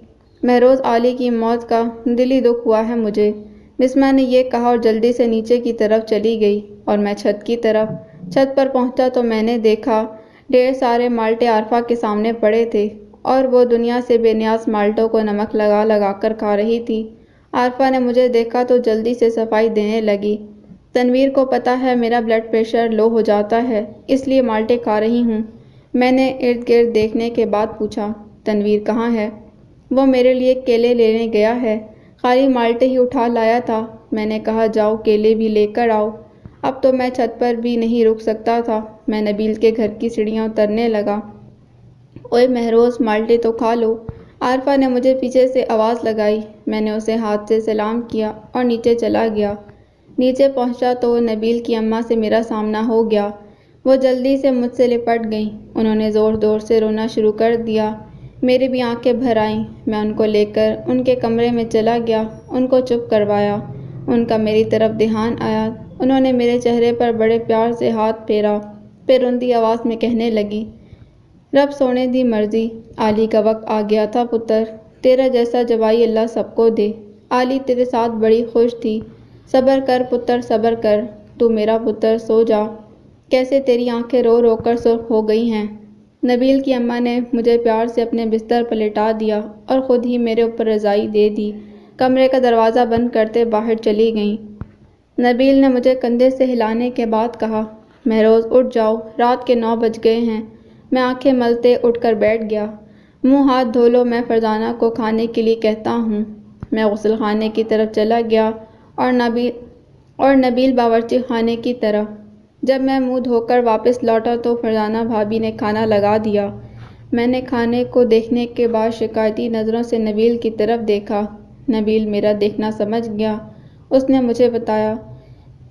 مہروز علی کی موت کا دلی دکھ ہوا ہے مجھے، بسمہ نے یہ کہا اور جلدی سے نیچے کی طرف چلی گئی اور میں چھت کی طرف۔ چھت پر پہنچا تو میں نے دیکھا ڈھیر سارے مالٹے عارفہ کے سامنے پڑے تھے اور وہ دنیا سے بے نیاز مالٹوں کو نمک لگا لگا کر کھا رہی تھی۔ عارفہ نے مجھے دیکھا تو جلدی سے صفائی دینے لگی۔ تنویر کو پتہ ہے میرا بلڈ پریشر لو ہو جاتا ہے، اس لیے مالٹے کھا رہی ہوں۔ میں نے ارد گرد دیکھنے کے بعد پوچھا، تنویر کہاں ہے؟ وہ میرے لیے کیلے لینے گیا ہے، خالی مالٹے ہی اٹھا لایا تھا۔ میں نے کہا جاؤ کیلے بھی لے کر آؤ۔ اب تو میں چھت پر بھی نہیں رک سکتا تھا، میں نبیل کے گھر کی سیڑھیاں اترنے لگا۔ اوئے مہروز، مالٹے تو کھا لو۔ عارفہ نے مجھے پیچھے سے آواز لگائی۔ میں نے اسے ہاتھ سے سلام کیا اور نیچے چلا گیا۔ نیچے پہنچا تو نبیل کی اماں سے میرا سامنا ہو گیا۔ وہ جلدی سے مجھ سے لپٹ گئیں۔ انہوں نے زور زور سے رونا شروع کر دیا۔ میری بھی آنکھیں بھر آئیں۔ میں ان کو لے کر ان کے کمرے میں چلا گیا، ان کو چپ کروایا۔ ان کا میری طرف دھیان آیا۔ انہوں نے میرے چہرے پر بڑے پیار سے ہاتھ پھیرا، پھر روندی آواز میں کہنے لگی، رب سونے دی مرضی، علی کا وقت آ گیا تھا پتر، تیرا جیسا جوائی اللہ سب کو دے۔ علی تیرے ساتھ بڑی خوش تھی، صبر کر پتر صبر کر، تو میرا پتر سو جا۔ کیسے تیری آنکھیں رو رو کر سرخ ہو گئی ہیں۔ نبیل کی اماں نے مجھے پیار سے اپنے بستر پر لٹا دیا اور خود ہی میرے اوپر رضائی دے دی۔ کمرے کا دروازہ بند کرتے باہر چلی گئیں۔ نبیل نے مجھے کندھے سے ہلانے کے بعد کہا، مہروز اٹھ جاؤ، رات کے 9 بج گئے ہیں۔ میں آنکھیں ملتے اٹھ کر بیٹھ گیا۔ منہ ہاتھ دھو لو، میں فرزانہ کو کھانے کے لیے کہتا ہوں۔ میں غسل خانے کی طرف چلا گیا اور نبیل باورچی خانے کی طرف۔ جب میں منہ دھو کر واپس لوٹا تو فرزانہ بھابی نے کھانا لگا دیا۔ میں نے کھانے کو دیکھنے کے بعد شکایتی نظروں سے نبیل کی طرف دیکھا۔ نبیل میرا دیکھنا سمجھ گیا۔ اس نے مجھے بتایا،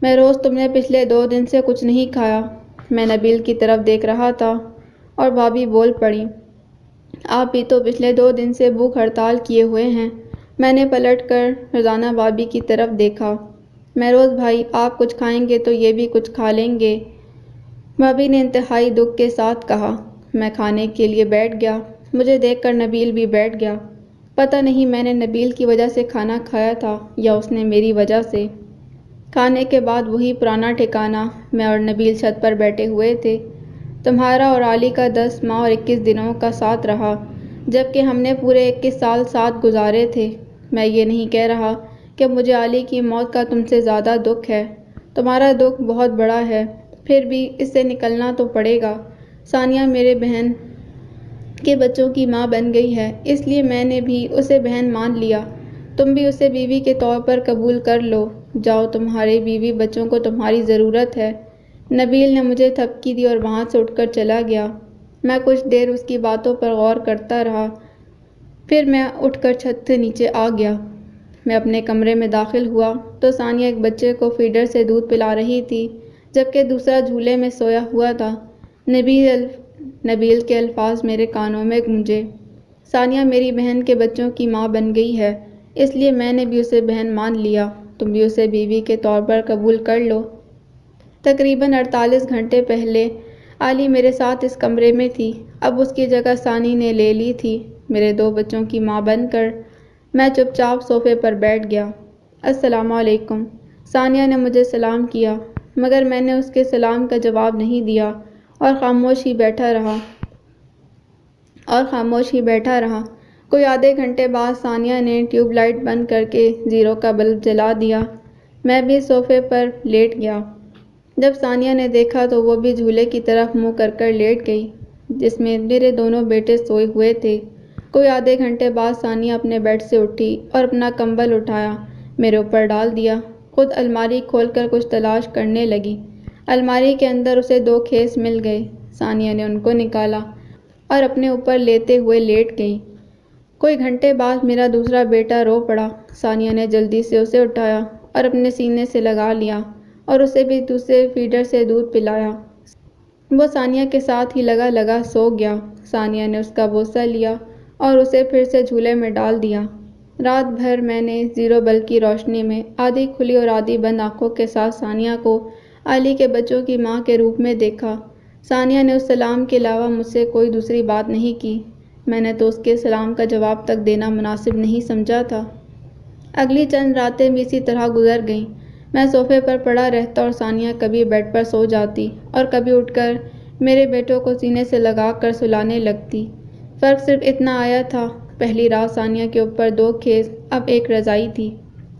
مہروز تم نے پچھلے 2 دن سے کچھ نہیں کھایا۔ میں نبیل کی طرف دیکھ رہا تھا اور بھابی بول پڑیں، آپ بھی تو پچھلے 2 دن سے بھوک ہڑتال کیے ہوئے ہیں۔ میں نے پلٹ کر فرزانہ بھابی کی طرف دیکھا، مہروز بھائی آپ کچھ کھائیں گے تو یہ بھی کچھ کھا لیں گے۔ بھابی نے انتہائی دکھ کے ساتھ کہا۔ میں کھانے کے لیے بیٹھ گیا۔ مجھے دیکھ کر نبیل بھی بیٹھ گیا۔ پتہ نہیں میں نے نبیل کی وجہ سے کھانا کھایا تھا یا اس نے میری وجہ سے۔ کھانے کے بعد وہی پرانا ٹھکانہ، میں اور نبیل چھت پر بیٹھے ہوئے تھے۔ تمہارا اور علی کا 10 ماہ اور 21 دنوں کا ساتھ رہا، جبکہ ہم نے پورے 21 سال ساتھ گزارے تھے۔ میں یہ نہیں کہہ رہا کہ مجھے علی کی موت کا تم سے زیادہ دکھ ہے، تمہارا دکھ بہت بڑا ہے، پھر بھی اس سے نکلنا تو پڑے گا۔ ثانیہ میرے بہن کے بچوں کی ماں بن گئی ہے، اس لیے میں نے بھی اسے بہن مان لیا۔ تم بھی اسے بیوی کے طور پر قبول کر لو۔ جاؤ، تمہارے بیوی بچوں کو تمہاری ضرورت ہے۔ نبیل نے مجھے تھپکی دی اور وہاں سے اٹھ کر چلا گیا۔ میں کچھ دیر اس کی باتوں پر غور کرتا رہا، پھر میں اٹھ کر چھت سے نیچے آ گیا۔ میں اپنے کمرے میں داخل ہوا تو ثانیہ ایک بچے کو فیڈر سے دودھ پلا رہی تھی، جبکہ دوسرا جھولے میں سویا ہوا تھا۔ نبیل کے الفاظ میرے کانوں میں گونجے، ثانیہ میری بہن کے بچوں کی ماں بن گئی ہے، اس لیے میں نے بھی اسے بہن مان لیا، تم بھی اسے بیوی کے طور پر قبول کر لو۔ تقریباً 48 گھنٹے پہلے علی میرے ساتھ اس کمرے میں تھی، اب اس کی جگہ ثانی نے لے لی تھی میرے 2 بچوں کی ماں بن کر۔ میں چپ چاپ صوفے پر بیٹھ گیا۔ السلام علیکم۔ ثانیہ نے مجھے سلام کیا، مگر میں نے اس کے سلام کا جواب نہیں دیا اور خاموش ہی بیٹھا رہا۔ کوئی آدھے گھنٹے بعد ثانیہ نے ٹیوب لائٹ بند کر کے 0 کا بلب جلا دیا۔ میں بھی صوفے پر لیٹ گیا۔ جب ثانیہ نے دیکھا تو وہ بھی جھولے کی طرف منہ کر لیٹ گئی، جس میں میرے دونوں بیٹے سوئے ہوئے تھے۔ کوئی آدھے گھنٹے بعد ثانیہ اپنے بیڈ سے اٹھی اور اپنا کمبل اٹھایا، میرے اوپر ڈال دیا۔ خود الماری کھول کر کچھ تلاش کرنے لگی۔ الماری کے اندر اسے 2 کھیس مل گئے۔ ثانیہ نے ان کو نکالا اور اپنے اوپر لیتے ہوئے لیٹ گئی۔ کوئی گھنٹے بعد میرا دوسرا بیٹا رو پڑا۔ ثانیہ نے جلدی سے اسے اٹھایا اور اپنے سینے سے لگا لیا اور اسے بھی دوسرے فیڈر سے دودھ پلایا۔ وہ ثانیہ کے ساتھ ہی لگا لگا سو گیا۔ ثانیہ نے اس کا بوسہ لیا اور اسے پھر سے جھولے میں ڈال دیا۔ رات بھر میں نے 0 بلب کی روشنی میں آدھی کھلی اور آدھی بند آنکھوں کے ساتھ ثانیہ کو علی کے بچوں کی ماں کے روپ میں دیکھا۔ ثانیہ نے اس سلام کے علاوہ مجھ سے کوئی دوسری بات نہیں کی۔ میں نے تو اس کے سلام کا جواب تک دینا مناسب نہیں سمجھا تھا۔ اگلی چند راتیں بھی اسی طرح گزر گئیں۔ میں صوفے پر پڑا رہتا اور ثانیہ کبھی بیڈ پر سو جاتی اور کبھی اٹھ کر میرے بیٹوں کو سینے سے لگا کر سلانے لگتی۔ فرق صرف اتنا آیا تھا، پہلی رات ثانیہ کے اوپر 2 کھیس، اب 1 رضائی تھی۔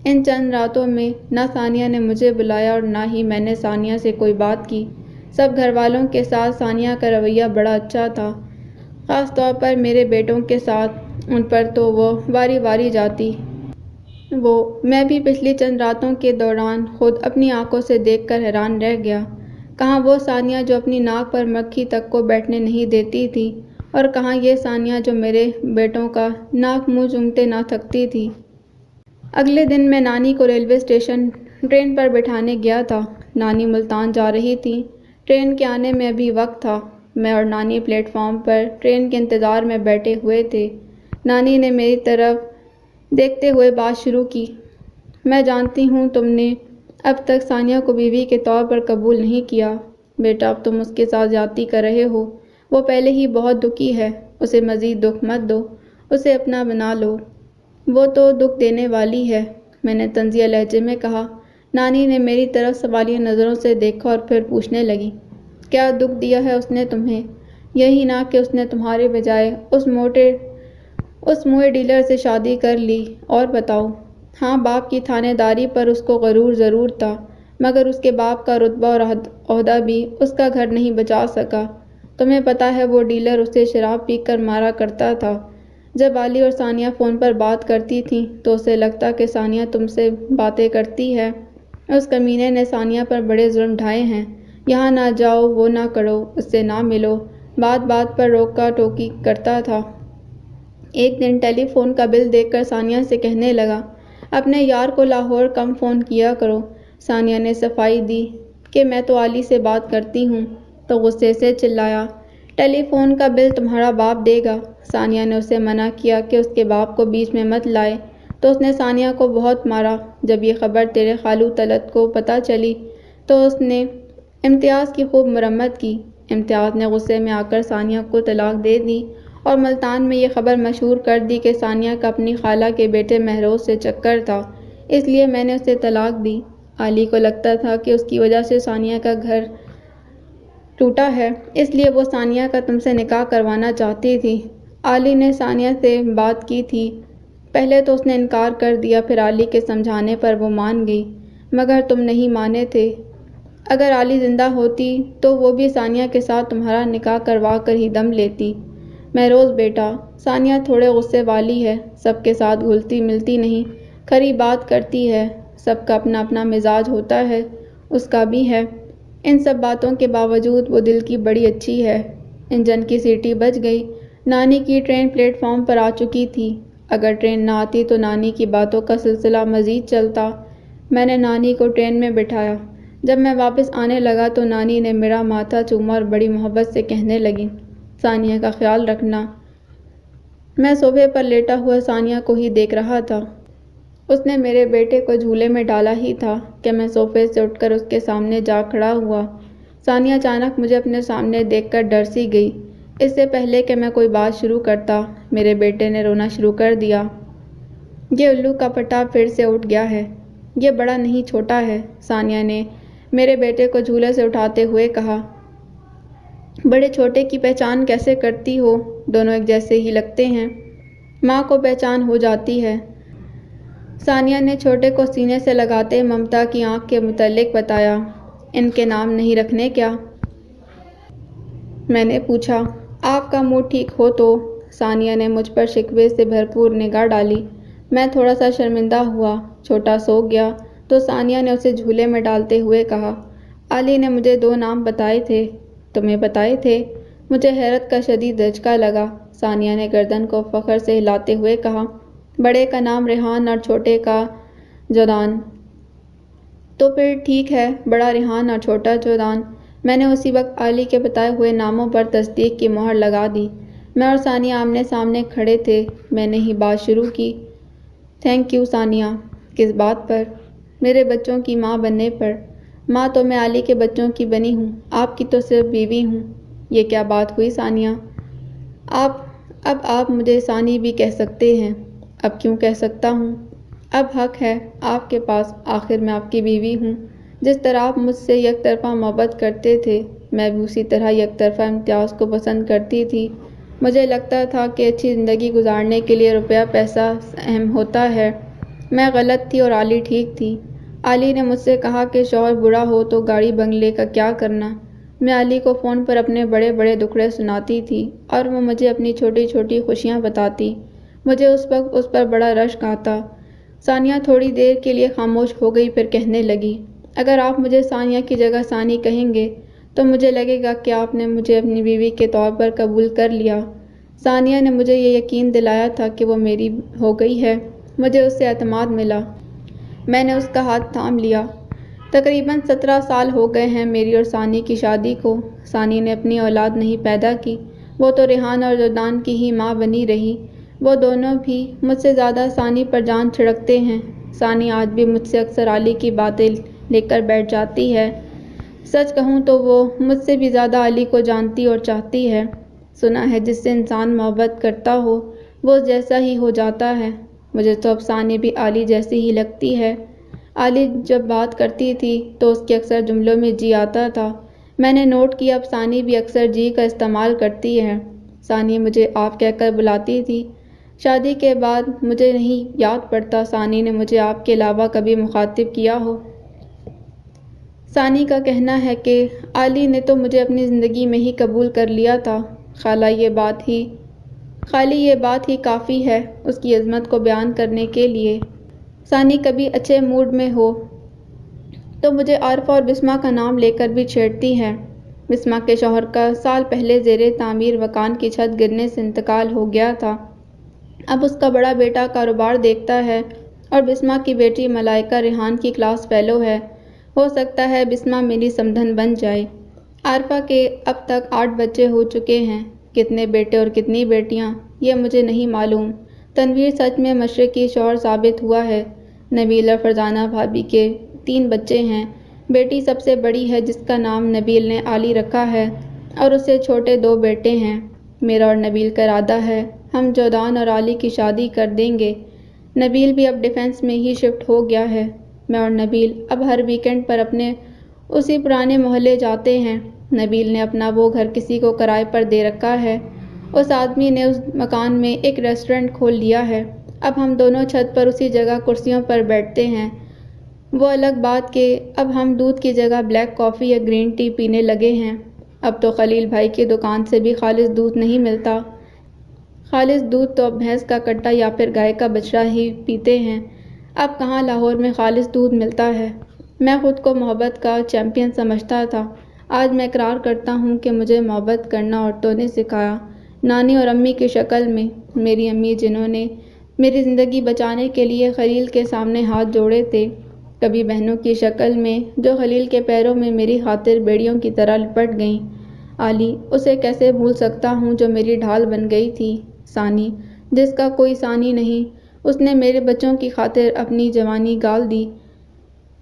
ان چند راتوں میں نہ ثانیہ نے مجھے بلایا اور نہ ہی میں نے ثانیہ سے کوئی بات کی۔ سب گھر والوں کے ساتھ ثانیہ کا رویہ بڑا اچھا تھا، خاص طور پر میرے بیٹوں کے ساتھ۔ ان پر تو وہ واری واری جاتی۔ میں بھی پچھلی چند راتوں کے دوران خود اپنی آنکھوں سے دیکھ کر حیران رہ گیا۔ کہاں وہ ثانیہ جو اپنی ناک پر مکھی تک کو بیٹھنے نہیں دیتی تھی، اور کہاں یہ ثانیہ جو میرے بیٹوں کا ناک منہ چومتے نہ تھکتی تھی۔ اگلے دن میں نانی کو ریلوے اسٹیشن ٹرین پر بٹھانے گیا تھا۔ نانی ملتان جا رہی تھی۔ ٹرین کے آنے میں ابھی وقت تھا۔ میں اور نانی پلیٹ فارم پر ٹرین کے انتظار میں بیٹھے ہوئے تھے۔ نانی نے میری طرف دیکھتے ہوئے بات شروع کی۔ میں جانتی ہوں تم نے اب تک ثانیہ کو بیوی کے طور پر قبول نہیں کیا۔ بیٹا، اب تم اس کے ساتھ زیادتی کر رہے ہو۔ وہ پہلے ہی بہت دکھی ہے، اسے مزید دکھ مت دو، اسے اپنا بنا لو۔ وہ تو دکھ دینے والی ہے، میں نے طنزیہ لہجے میں کہا۔ نانی نے میری طرف سوالیہ نظروں سے دیکھا اور پھر پوچھنے لگی، کیا دکھ دیا ہے اس نے تمہیں؟ یہی نہ کہ اس نے تمہارے بجائے اس موئے ڈیلر سے شادی کر لی۔ اور بتاؤ۔ ہاں، باپ کی تھانے داری پر اس کو غرور ضرور تھا، مگر اس کے باپ کا رتبہ اور عہدہ بھی اس کا گھر نہیں بچا سکا۔ تمہیں پتہ ہے وہ ڈیلر اسے شراب پی کر مارا کرتا تھا۔ جب علی اور ثانیہ فون پر بات کرتی تھیں تو اسے لگتا کہ ثانیہ تم سے باتیں کرتی ہے۔ اس کمینے نے ثانیہ پر بڑے ظلم ڈھائے ہیں۔ یہاں نہ جاؤ، وہ نہ کرو، اس سے نہ ملو، بات بات پر روکا ٹوکی کرتا تھا۔ ایک دن ٹیلی فون کا بل دیکھ کر ثانیہ سے کہنے لگا، اپنے یار کو لاہور کم فون کیا کرو۔ ثانیہ نے صفائی دی کہ میں تو علی سے بات کرتی ہوں، تو غصے سے چلایا، ٹیلی فون کا بل تمہارا باپ دے گا۔ ثانیہ نے اسے منع کیا کہ اس کے باپ کو بیچ میں مت لائے، تو اس نے ثانیہ کو بہت مارا۔ جب یہ خبر تیرے خالو طلعت کو پتہ چلی تو اس نے امتیاز کی خوب مرمت کی۔ امتیاز نے غصے میں آ کر ثانیہ کو طلاق دے دی اور ملتان میں یہ خبر مشہور کر دی کہ ثانیہ کا اپنی خالہ کے بیٹے مہروز سے چکر تھا، اس لیے میں نے اسے طلاق دی۔ علی کو لگتا تھا کہ اس کی وجہ سے ثانیہ کا گھر ٹوٹا ہے، اس لیے وہ ثانیہ کا تم سے نکاح کروانا چاہتی تھی۔ علی نے ثانیہ سے بات کی تھی، پہلے تو اس نے انکار کر دیا، پھر علی کے سمجھانے پر وہ مان گئی، مگر تم نہیں مانے تھے۔ اگر علی زندہ ہوتی تو وہ بھی ثانیہ کے ساتھ تمہارا نکاح کروا کر ہی دم لیتی۔ مہروز بیٹا، ثانیہ تھوڑے غصے والی ہے، سب کے ساتھ گھلتی ملتی نہیں، کھری بات کرتی ہے، سب کا اپنا اپنا مزاج ہوتا ہے، اس کا بھی ہے۔ ان سب باتوں کے باوجود وہ دل کی بڑی اچھی ہے۔ انجن کی سیٹی بج گئی۔ نانی کی ٹرین پلیٹ فارم پر آ چکی تھی۔ اگر ٹرین نہ آتی تو نانی کی باتوں کا سلسلہ مزید چلتا۔ میں نے نانی کو ٹرین میں بٹھایا۔ جب میں واپس آنے لگا تو نانی نے میرا ماتھا چوما اور بڑی محبت سے کہنے لگی، ثانیہ کا خیال رکھنا۔ میں صوفے پر لیٹا ہوا ثانیہ کو ہی دیکھ رہا تھا۔ اس نے میرے بیٹے کو جھولے میں ڈالا ہی تھا کہ میں صوفے سے اٹھ کر اس کے سامنے جا کھڑا ہوا۔ ثانیہ اچانک مجھے اپنے سامنے دیکھ کر ڈر سی گئی۔ اس سے پہلے کہ میں کوئی بات شروع کرتا، میرے بیٹے نے رونا شروع کر دیا۔ یہ الو کا پٹا پھر سے اٹھ گیا ہے۔ یہ بڑا نہیں چھوٹا ہے، ثانیہ نے میرے بیٹے کو جھولے سے اٹھاتے ہوئے کہا۔ بڑے چھوٹے کی پہچان کیسے کرتی ہو؟ دونوں ایک جیسے ہی لگتے ہیں۔ ماں کو پہچان ہو جاتی ہے۔ ثانیہ نے چھوٹے کو سینے سے لگاتے ممتا کی آنکھ کے متعلق بتایا۔ ان کے نام نہیں رکھنے کیا؟ میں نے پوچھا۔ آپ کا موڈ ٹھیک ہو تو؟ ثانیہ نے مجھ پر شکوے سے بھرپور نگاہ ڈالی۔ میں تھوڑا سا شرمندہ ہوا۔ چھوٹا سو گیا، تو ثانیہ نے اسے جھولے میں ڈالتے ہوئے کہا، علی نے مجھے 2 نام بتائے تھے۔ تمہیں بتائے تھے؟ مجھے حیرت کا شدید دھچکا لگا۔ ثانیہ نے گردن کو فخر سے ہلاتے ہوئے کہا، بڑے کا نام ریحان اور چھوٹے کا جودان۔ تو پھر ٹھیک ہے، بڑا ریحان اور چھوٹا جودان۔ میں نے اسی وقت علی کے بتائے ہوئے ناموں پر تصدیق کی مہر لگا دی۔ میں اور ثانیہ آمنے سامنے کھڑے تھے۔ میں نے ہی بات شروع کی، تھینک یو ثانیہ۔ کس بات پر؟ میرے بچوں کی ماں بننے پر۔ ماں تو میں علی کے بچوں کی بنی ہوں، آپ کی تو صرف بیوی ہوں۔ یہ کیا بات ہوئی ثانیہ؟ اب آپ مجھے ثانی بھی کہہ سکتے ہیں۔ اب کیوں کہہ سکتا ہوں؟ اب حق ہے آپ کے پاس، آخر میں آپ کی بیوی ہوں۔ جس طرح آپ مجھ سے یک طرفہ محبت کرتے تھے، میں بھی اسی طرح یک طرفہ امتیاز کو پسند کرتی تھی۔ مجھے لگتا تھا کہ اچھی زندگی گزارنے کے لیے روپیہ پیسہ اہم ہوتا ہے۔ میں غلط تھی اور علی ٹھیک تھی۔ علی نے مجھ سے کہا کہ شوہر برا ہو تو گاڑی بنگلے کا کیا کرنا۔ میں علی کو فون پر اپنے بڑے بڑے دکھڑے سناتی تھی اور وہ مجھے اپنی چھوٹی چھوٹی خوشیاں بتاتی۔ مجھے اس وقت اس پر بڑا رشک آتا۔ ثانیہ تھوڑی دیر کے لیے خاموش ہو گئی، پھر کہنے لگی، اگر آپ مجھے ثانیہ کی جگہ ثانی کہیں گے تو مجھے لگے گا کہ آپ نے مجھے اپنی بیوی کے طور پر قبول کر لیا۔ ثانیہ نے مجھے یہ یقین دلایا تھا کہ وہ میری ہو گئی ہے۔ مجھے اس سے اعتماد ملا۔ میں نے اس کا ہاتھ تھام لیا۔ تقریباً 17 سال ہو گئے ہیں میری اور ثانی کی شادی کو۔ ثانی نے اپنی اولاد نہیں پیدا کی، وہ تو ریحان اور جودان کی ہی ماں بنی رہی۔ وہ دونوں بھی مجھ سے زیادہ ثانی پر جان چھڑکتے ہیں۔ ثانی آج بھی مجھ سے اکثر علی کی باتیں لے کر بیٹھ جاتی ہے۔ سچ کہوں تو وہ مجھ سے بھی زیادہ علی کو جانتی اور چاہتی ہے۔ سنا ہے جس سے انسان محبت کرتا ہو وہ اس جیسا ہی ہو جاتا ہے۔ مجھے تو اب ثانی بھی علی جیسی ہی لگتی ہے۔ علی جب بات کرتی تھی تو اس کے اکثر جملوں میں جی آتا تھا۔ میں نے نوٹ کیا اب ثانی بھی اکثر جی کا استعمال کرتی ہے۔ ثانی مجھے آپ کہہ کر بلاتی تھی۔ شادی کے بعد مجھے نہیں یاد پڑتا ثانی نے مجھے آپ کے علاوہ کبھی مخاطب کیا ہو۔ ثانی کا کہنا ہے کہ علی نے تو مجھے اپنی زندگی میں ہی قبول کر لیا تھا۔ خالی یہ بات ہی کافی ہے اس کی عظمت کو بیان کرنے کے لیے۔ ثانی کبھی اچھے موڈ میں ہو تو مجھے عارفہ اور بسمہ کا نام لے کر بھی چھیڑتی ہے۔ بسمہ کے شوہر کا سال پہلے زیر تعمیر مکان کی چھت گرنے سے انتقال ہو گیا تھا۔ اب اس کا بڑا بیٹا کاروبار دیکھتا ہے اور بسمہ کی بیٹی ملائکہ ریحان کی کلاس فیلو ہے۔ ہو سکتا ہے بسمہ میری سمدھن بن جائے۔ عارفہ کے اب تک 8 بچے ہو چکے ہیں۔ کتنے بیٹے اور کتنی بیٹیاں یہ مجھے نہیں معلوم۔ تنویر سچ میں مشرقی شوہر ثابت ہوا ہے۔ نبیل اور فرزانہ بھابھی کے 3 بچے ہیں۔ بیٹی سب سے بڑی ہے جس کا نام نبیل نے علی رکھا ہے اور اس سے چھوٹے 2 بیٹے ہیں۔ میرا اور نبیل کا ارادہ ہے ہم جودان اور علی کی شادی کر دیں گے۔ نبیل بھی اب ڈیفنس میں ہی شفٹ ہو گیا ہے۔ میں اور نبیل اب ہر ویکنڈ پر اپنے اسی پرانے محلے جاتے ہیں۔ نبیل نے اپنا وہ گھر کسی کو کرائے پر دے رکھا ہے۔ اس آدمی نے اس مکان میں ایک ریسٹورنٹ کھول لیا ہے۔ اب ہم دونوں چھت پر اسی جگہ کرسیوں پر بیٹھتے ہیں۔ وہ الگ بات کہ اب ہم دودھ کی جگہ بلیک کافی یا گرین ٹی پینے لگے ہیں۔ اب تو خلیل بھائی کی دکان سے بھی خالص دودھ نہیں ملتا۔ خالص دودھ تو اب بھینس کا کٹا یا پھر گائے کا بچڑا ہی پیتے ہیں۔ اب کہاں لاہور میں خالص دودھ ملتا ہے۔ میں خود کو محبت کا چیمپئن سمجھتا تھا۔ آج میں اقرار کرتا ہوں کہ مجھے محبت کرنا عورتوں نے سکھایا، نانی اور امی کی شکل میں۔ میری امی جنہوں نے میری زندگی بچانے کے لیے خلیل کے سامنے ہاتھ جوڑے تھے، کبھی بہنوں کی شکل میں جو خلیل کے پیروں میں میری خاطر بیڑیوں کی طرح لپٹ گئیں۔ علی، اسے کیسے بھول سکتا ہوں جو میری ڈھال بن گئی تھی۔ ثانی، جس کا کوئی ثانی نہیں، اس نے میرے بچوں کی خاطر اپنی جوانی گال دی۔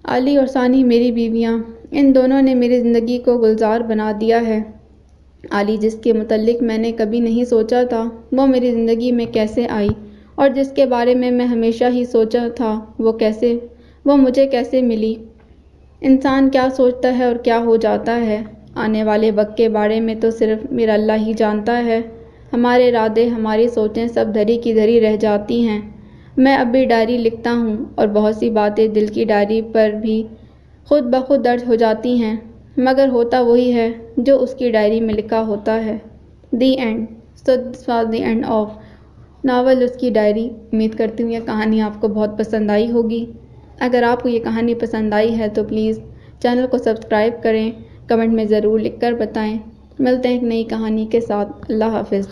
علی اور ثانی میری بیویاں، ان دونوں نے میری زندگی کو گلزار بنا دیا ہے۔ علی، جس کے متعلق میں نے کبھی نہیں سوچا تھا وہ میری زندگی میں کیسے آئی، اور جس کے بارے میں ہمیشہ ہی سوچا تھا وہ مجھے کیسے ملی۔ انسان کیا سوچتا ہے اور کیا ہو جاتا ہے، آنے والے وقت کے بارے میں تو صرف میرا اللہ ہی جانتا ہے۔ ہمارے ارادے، ہماری سوچیں سب دھری کی دھری رہ جاتی ہیں۔ میں اب بھی ڈائری لکھتا ہوں اور بہت سی باتیں دل کی ڈائری پر بھی خود بخود درج ہو جاتی ہیں، مگر ہوتا وہی ہے جو اس کی ڈائری میں لکھا ہوتا ہے۔ The end. So this was the end of novel اس کی ڈائری۔ امید کرتی ہوں یہ کہانی آپ کو بہت پسند آئی ہوگی۔ اگر آپ کو یہ کہانی پسند آئی ہے تو پلیز چینل کو سبسکرائب کریں، کمنٹ میں ضرور لکھ کر بتائیں۔ ملتے ہیں ایک نئی کہانی کے ساتھ۔ اللہ حافظ۔